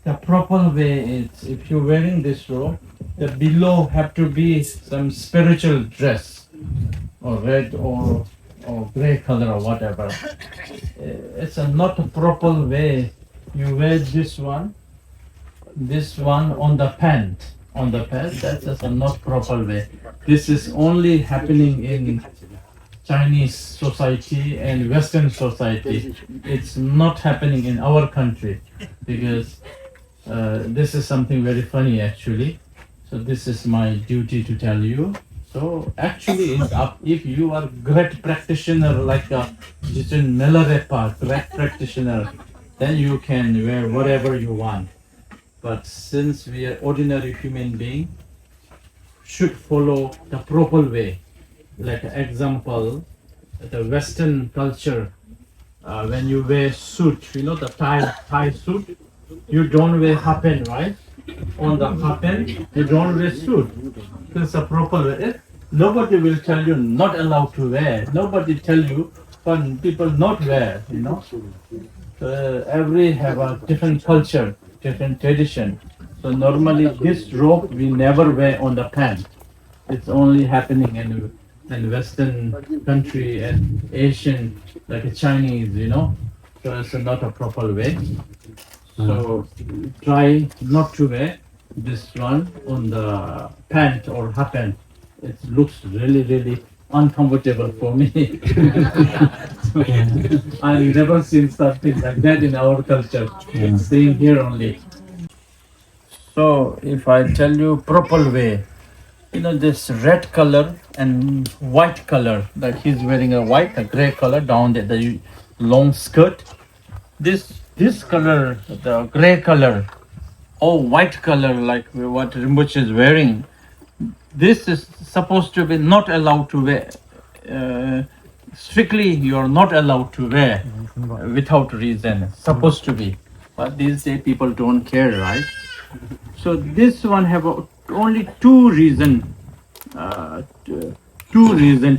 D: The proper way is, if you're wearing this robe, the below have to be some spiritual dress, or red or gray color or whatever. It's not a proper way. You wear this one on the pant. That's just a not proper way. This is only happening in Chinese society and Western society. It's not happening in our country, because this is something very funny actually. So this is my duty to tell you. So actually it's up, if you are great practitioner like a Jiten Milarepa, great practitioner, then you can wear whatever you want. But since we are ordinary human being, should follow the proper way. Like example, the Western culture, when you wear suit, the tie suit, you don't wear happen, right? On the happen, you don't wear suit. This is a proper way. Nobody will tell you not allowed to wear. Nobody tell you when people not wear, every have a different culture, different tradition. So normally this robe we never wear on the pant. It's only happening in Western country and Asian, like Chinese, So it's not a proper way. So try not to wear this one on the pant or happen. It looks really, really uncomfortable for me. I've never seen something like that in our culture. It's staying here only. So if I tell you proper way, this red color and white color, like he's wearing a gray color down there, the long skirt. This color, the gray color, or white color, like what Rinpoche is wearing, this is supposed to be not allowed to wear. Strictly, you are not allowed to wear without reason. Supposed to be, but these days people don't care, right? So this one have only two reason to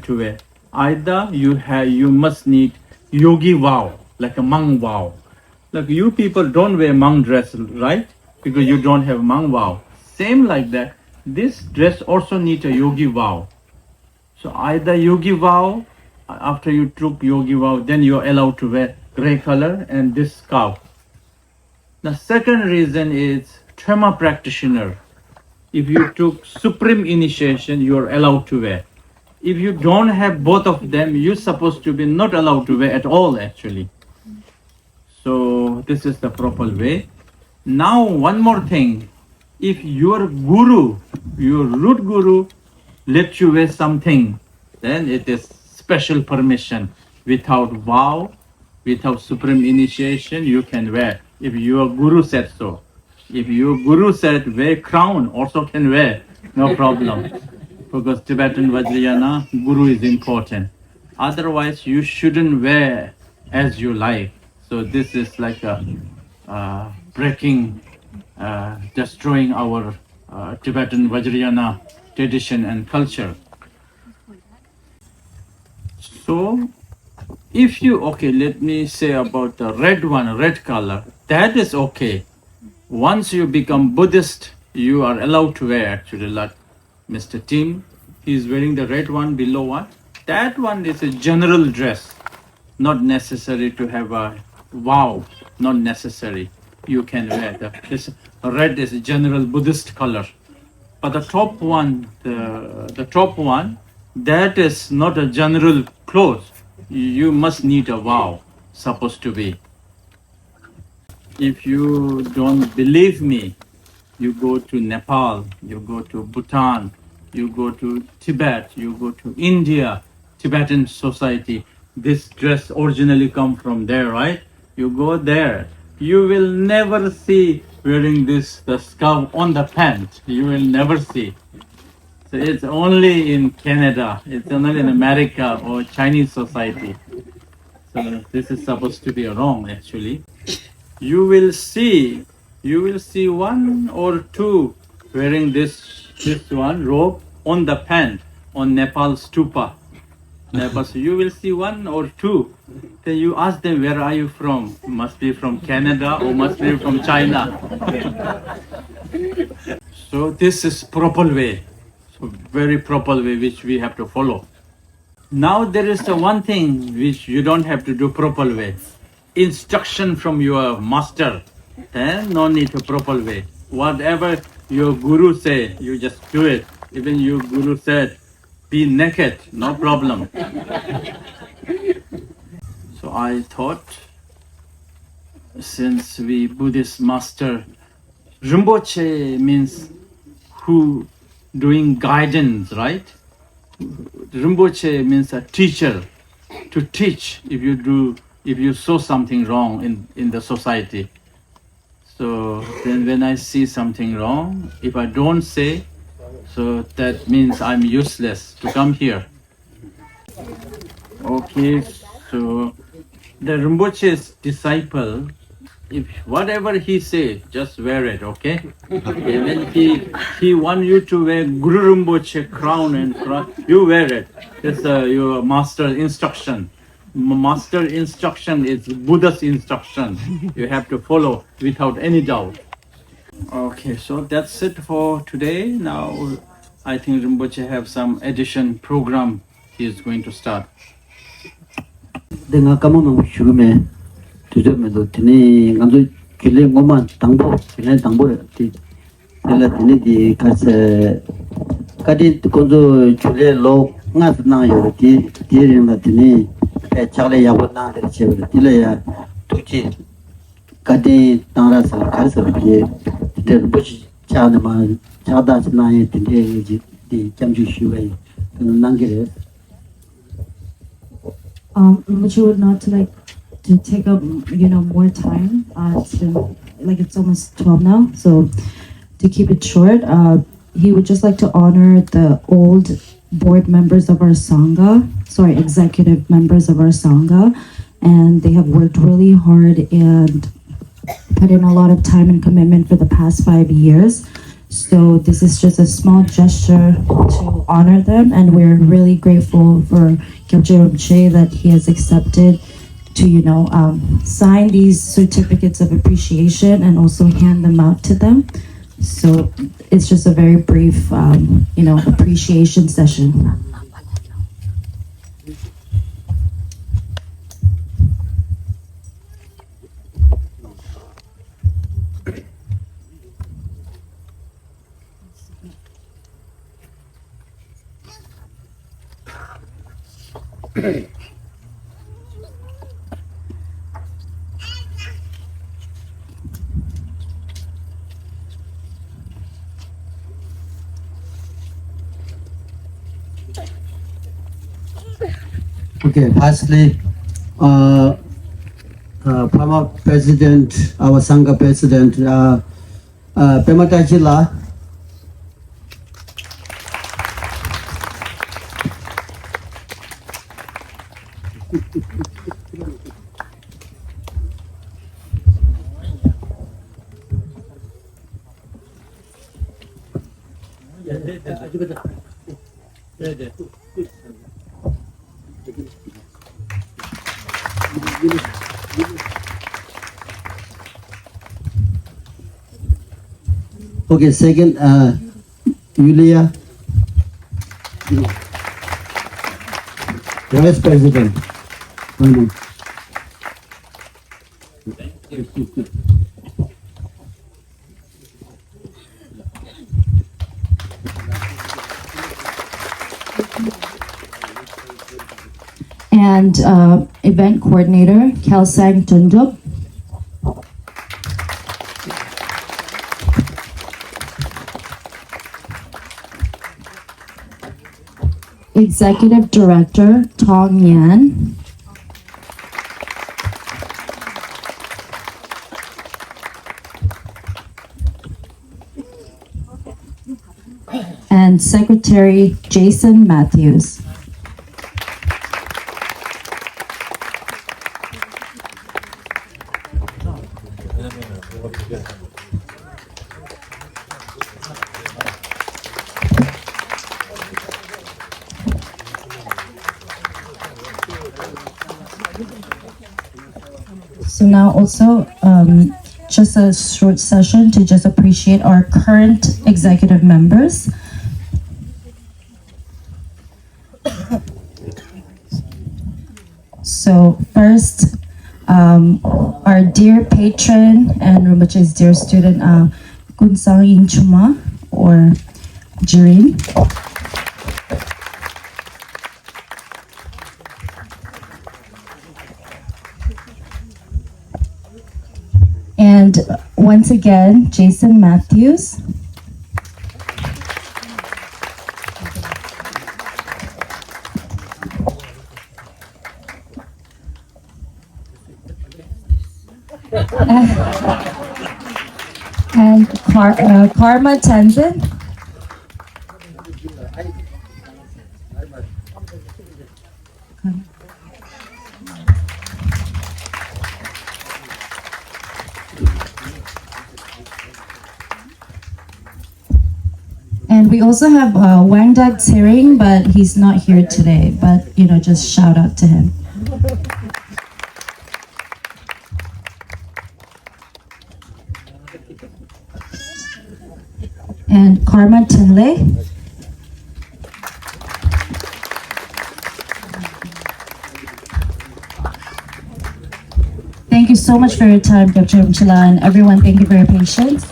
D: wear. Either you must need yogi vow, like a monk vow. Like you people don't wear monk dress, right? Because you don't have monk vow. Same like that, this dress also needs a yogi vow. So either yogi vow, after you took yogi vow, then you are allowed to wear gray color and this scarf. The second reason is Dharma practitioner. If you took supreme initiation, you are allowed to wear. If you don't have both of them, you're supposed to be not allowed to wear at all actually. So this is the proper way. Now one more thing, if your guru, your root guru, let you wear something, then it is special permission. Without vow, without supreme initiation, you can wear. If your guru said so. If your guru said wear crown, also can wear, no problem. Because Tibetan Vajrayana, guru is important. Otherwise, you shouldn't wear as you like. So this is like a breaking, destroying our Tibetan Vajrayana tradition and culture. So, if you, let me say about the red one, red color, that is okay. Once you become Buddhist, you are allowed to wear actually, like Mr. Tim, he is wearing the red one below what? That one is a general dress, not necessary to have a vow, not necessary. You can wear this red is a general Buddhist color. But the top one, the top one, that is not a general clothes. You must need a vow, supposed to be. If you don't believe me, you go to Nepal, you go to Bhutan, you go to Tibet, you go to India, Tibetan society. This dress originally come from there, right? You go there, you will never see wearing this, the scarf on the pant. You will never see. So it's only in Canada, it's only in America or Chinese society. So this is supposed to be wrong actually. You will see one or two wearing this one robe on the pant on Nepal stupa. Nepal, so you will see one or two. Then you ask them, where are you from? Must be from Canada or must be from China. So this is proper way, so very proper way which we have to follow. Now there is the one thing which you don't have to do proper way. Instruction from your master, then no need to proper way. Whatever your guru say, you just do it. Even your guru said, be naked, no problem. So I thought, since we Buddhist master, Rinpoche means who doing guidance, right? Rinpoche means a teacher, to teach if you saw something wrong in the society. So then when I see something wrong, if I don't say, so that means I'm useless to come here. Okay, so the Rinpoche's disciple, if whatever he say, just wear it, okay? When he want you to wear Guru Rinpoche crown and crown, you wear it. It's your master instruction. Master instruction is Buddha's instruction. You have to follow without any doubt. Okay, so that's it for today. Now, I think Rinpoche have some addition program he is going to start.
B: 내가 까먹는 죽음에 두점에도 드니 간도 길래 뭐만 당보 그냥 당보래 내가 드니디 가서 가디 건조 줄에 로 나스나요 디디는 드니 차례 야고나 되지 딜래야 두지 가디 당라서 가서 비 뭐지 자나마 자다스나에 드니 디 잠주 쉬어요 난게래
C: Which you would not like to take up, more time. It's been it's almost 12 now, so to keep it short, he would just like to honor the old board members of our executive members of our Sangha, and they have worked really hard and put in a lot of time and commitment for the past 5 years. So this is just a small gesture to honor them, and we're really grateful for Kyabje Rinpoche that he has accepted to, sign these certificates of appreciation and also hand them out to them. So it's just a very brief, appreciation session.
B: Okay, firstly, former president, our Sangha president, Pematachila. Okay, second, Yulia. Vice President.
C: And event coordinator, Kelsang Tunduk. Executive Director, Tong Yan. And Secretary, Jason Matthews. So now also just a short session to just appreciate our current executive members. So first, our dear patron and Rinpoche's dear student, Kunsang Inchuma or Jirin. And once again, Jason Matthews. And Karma Tenzin. And we also have Wang Tsering, but he's not here today. But just shout out to him. And Karma Tinley. Thank you so much for your time, Dr. Mchila, and everyone, thank you for your patience.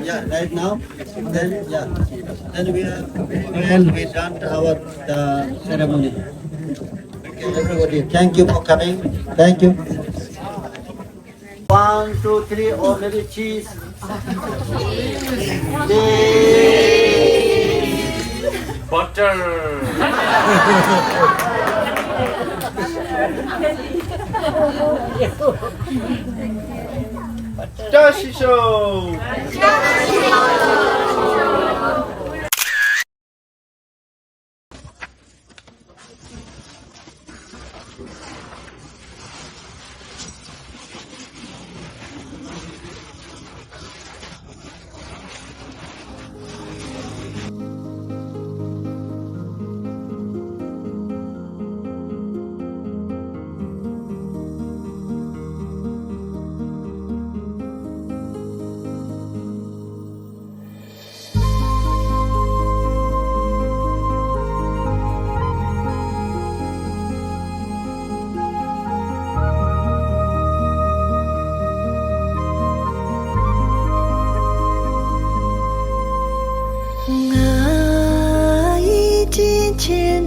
B: Yeah, right now, then yeah, then we done our ceremony. Okay, everybody, thank you for coming. Thank you. 1, 2, 3, already cheese.
D: Butter.
F: Dashisho.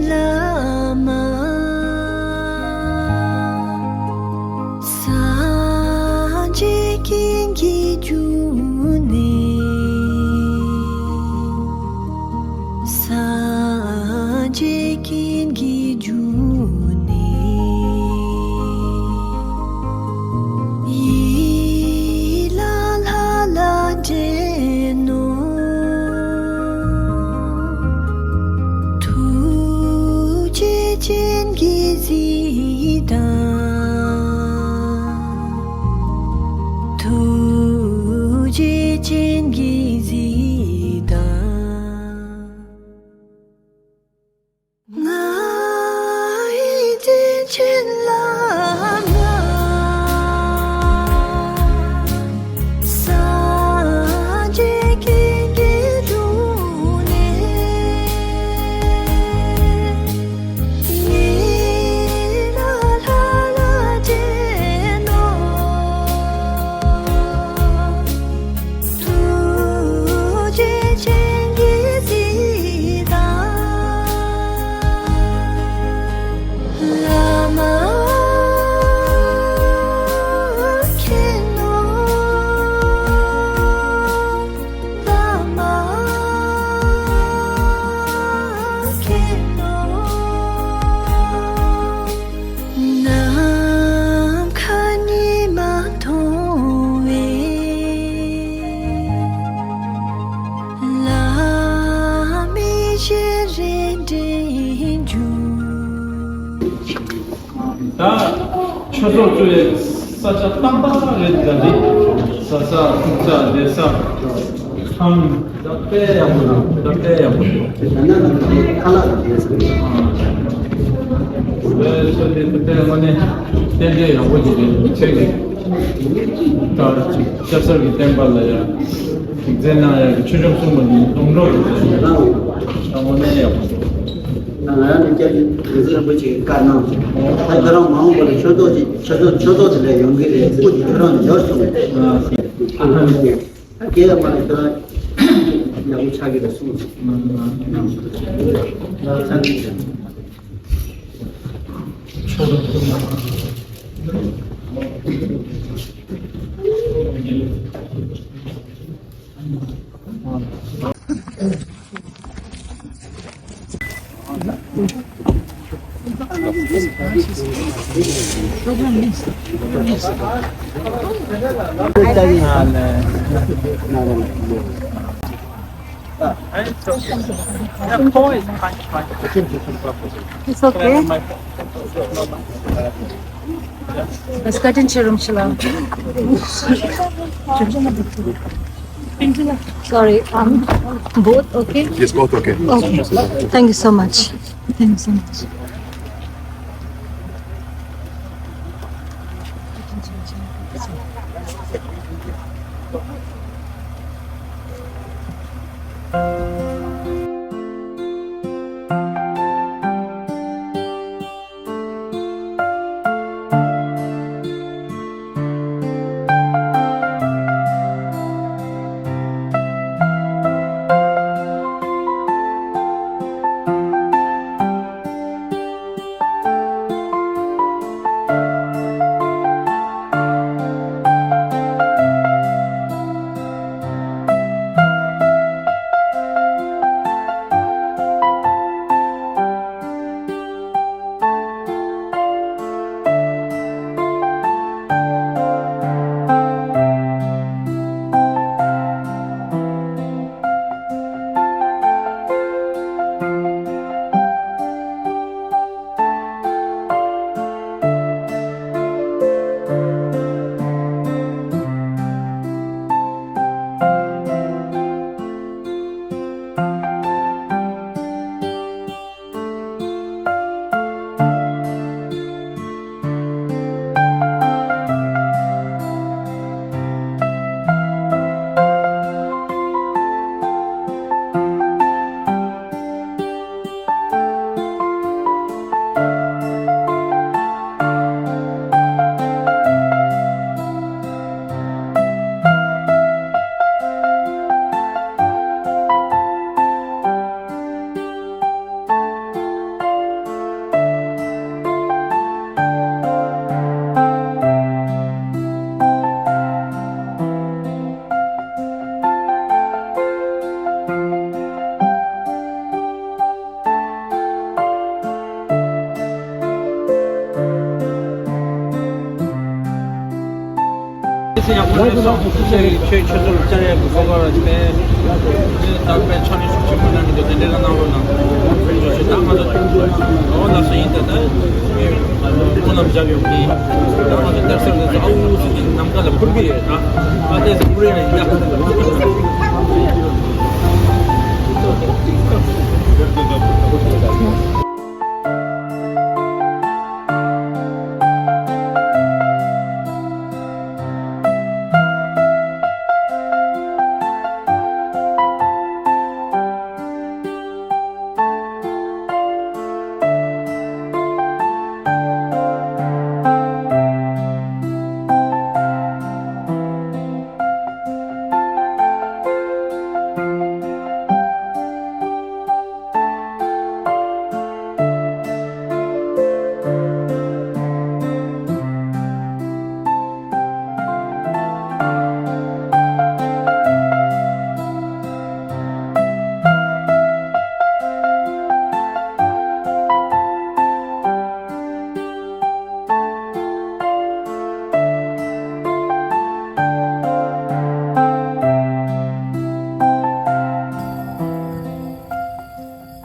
I: Lama Sanje Kyen Sanje Kyen Yi la la la Jeno Chen gizi da tu je chen gizi da ngai chen la na sa je ken ge du ne
E: 다 초소주에 사자 땅땅하게 되다니 사사 국자 내사 참 빼야 보다 빼야 보다 그때 만에 대대야 오지 책이 다 접설기 때문에 이제는 최종 수문이 동로로 아무네요.
B: 나는 이제 그래서 뭐지 까나 아 그런 마음으로 저도들의 연결에 굳이 그런 요소를 안 하는 게 걔야말로 그런 야구 차기를 쓰고 나 자기
A: It's okay. Let's cut in Chirum Shila. Sorry, both okay?
H: Yes, both okay.
A: Okay. Thank you so much. Thank you so much.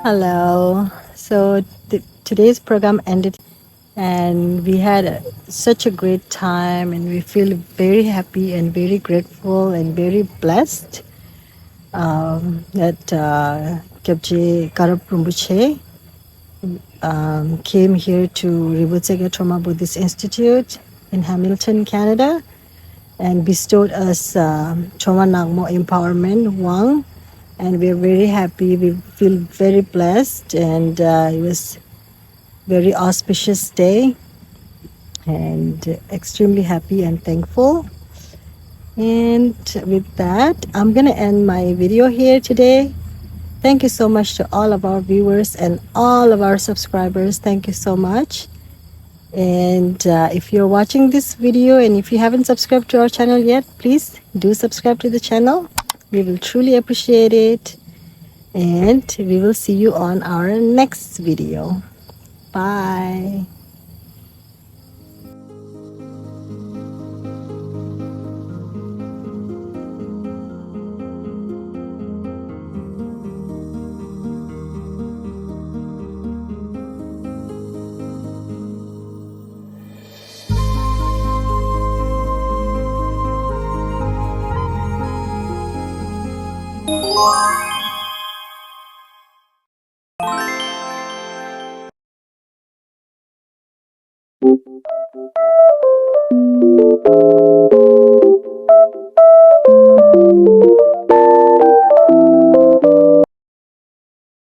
A: Hello. So today's program ended and we had such a great time and we feel very happy and very grateful and very blessed that Kyabje Garab Rinpoche came here to Riwotsegya Throma Buddhist Institute in Hamilton, Canada, and bestowed us Choma Nagmo Empowerment Wang, and we're very happy. We feel very blessed, and it was very auspicious day, and extremely happy and thankful. And with that, I'm gonna end my video here today. Thank you so much to all of our viewers and all of our subscribers. Thank you so much. And if you're watching this video and if you haven't subscribed to our channel yet, please do subscribe to the channel. We will truly appreciate it. And we will see you on our next video. Bye.
I: Wow.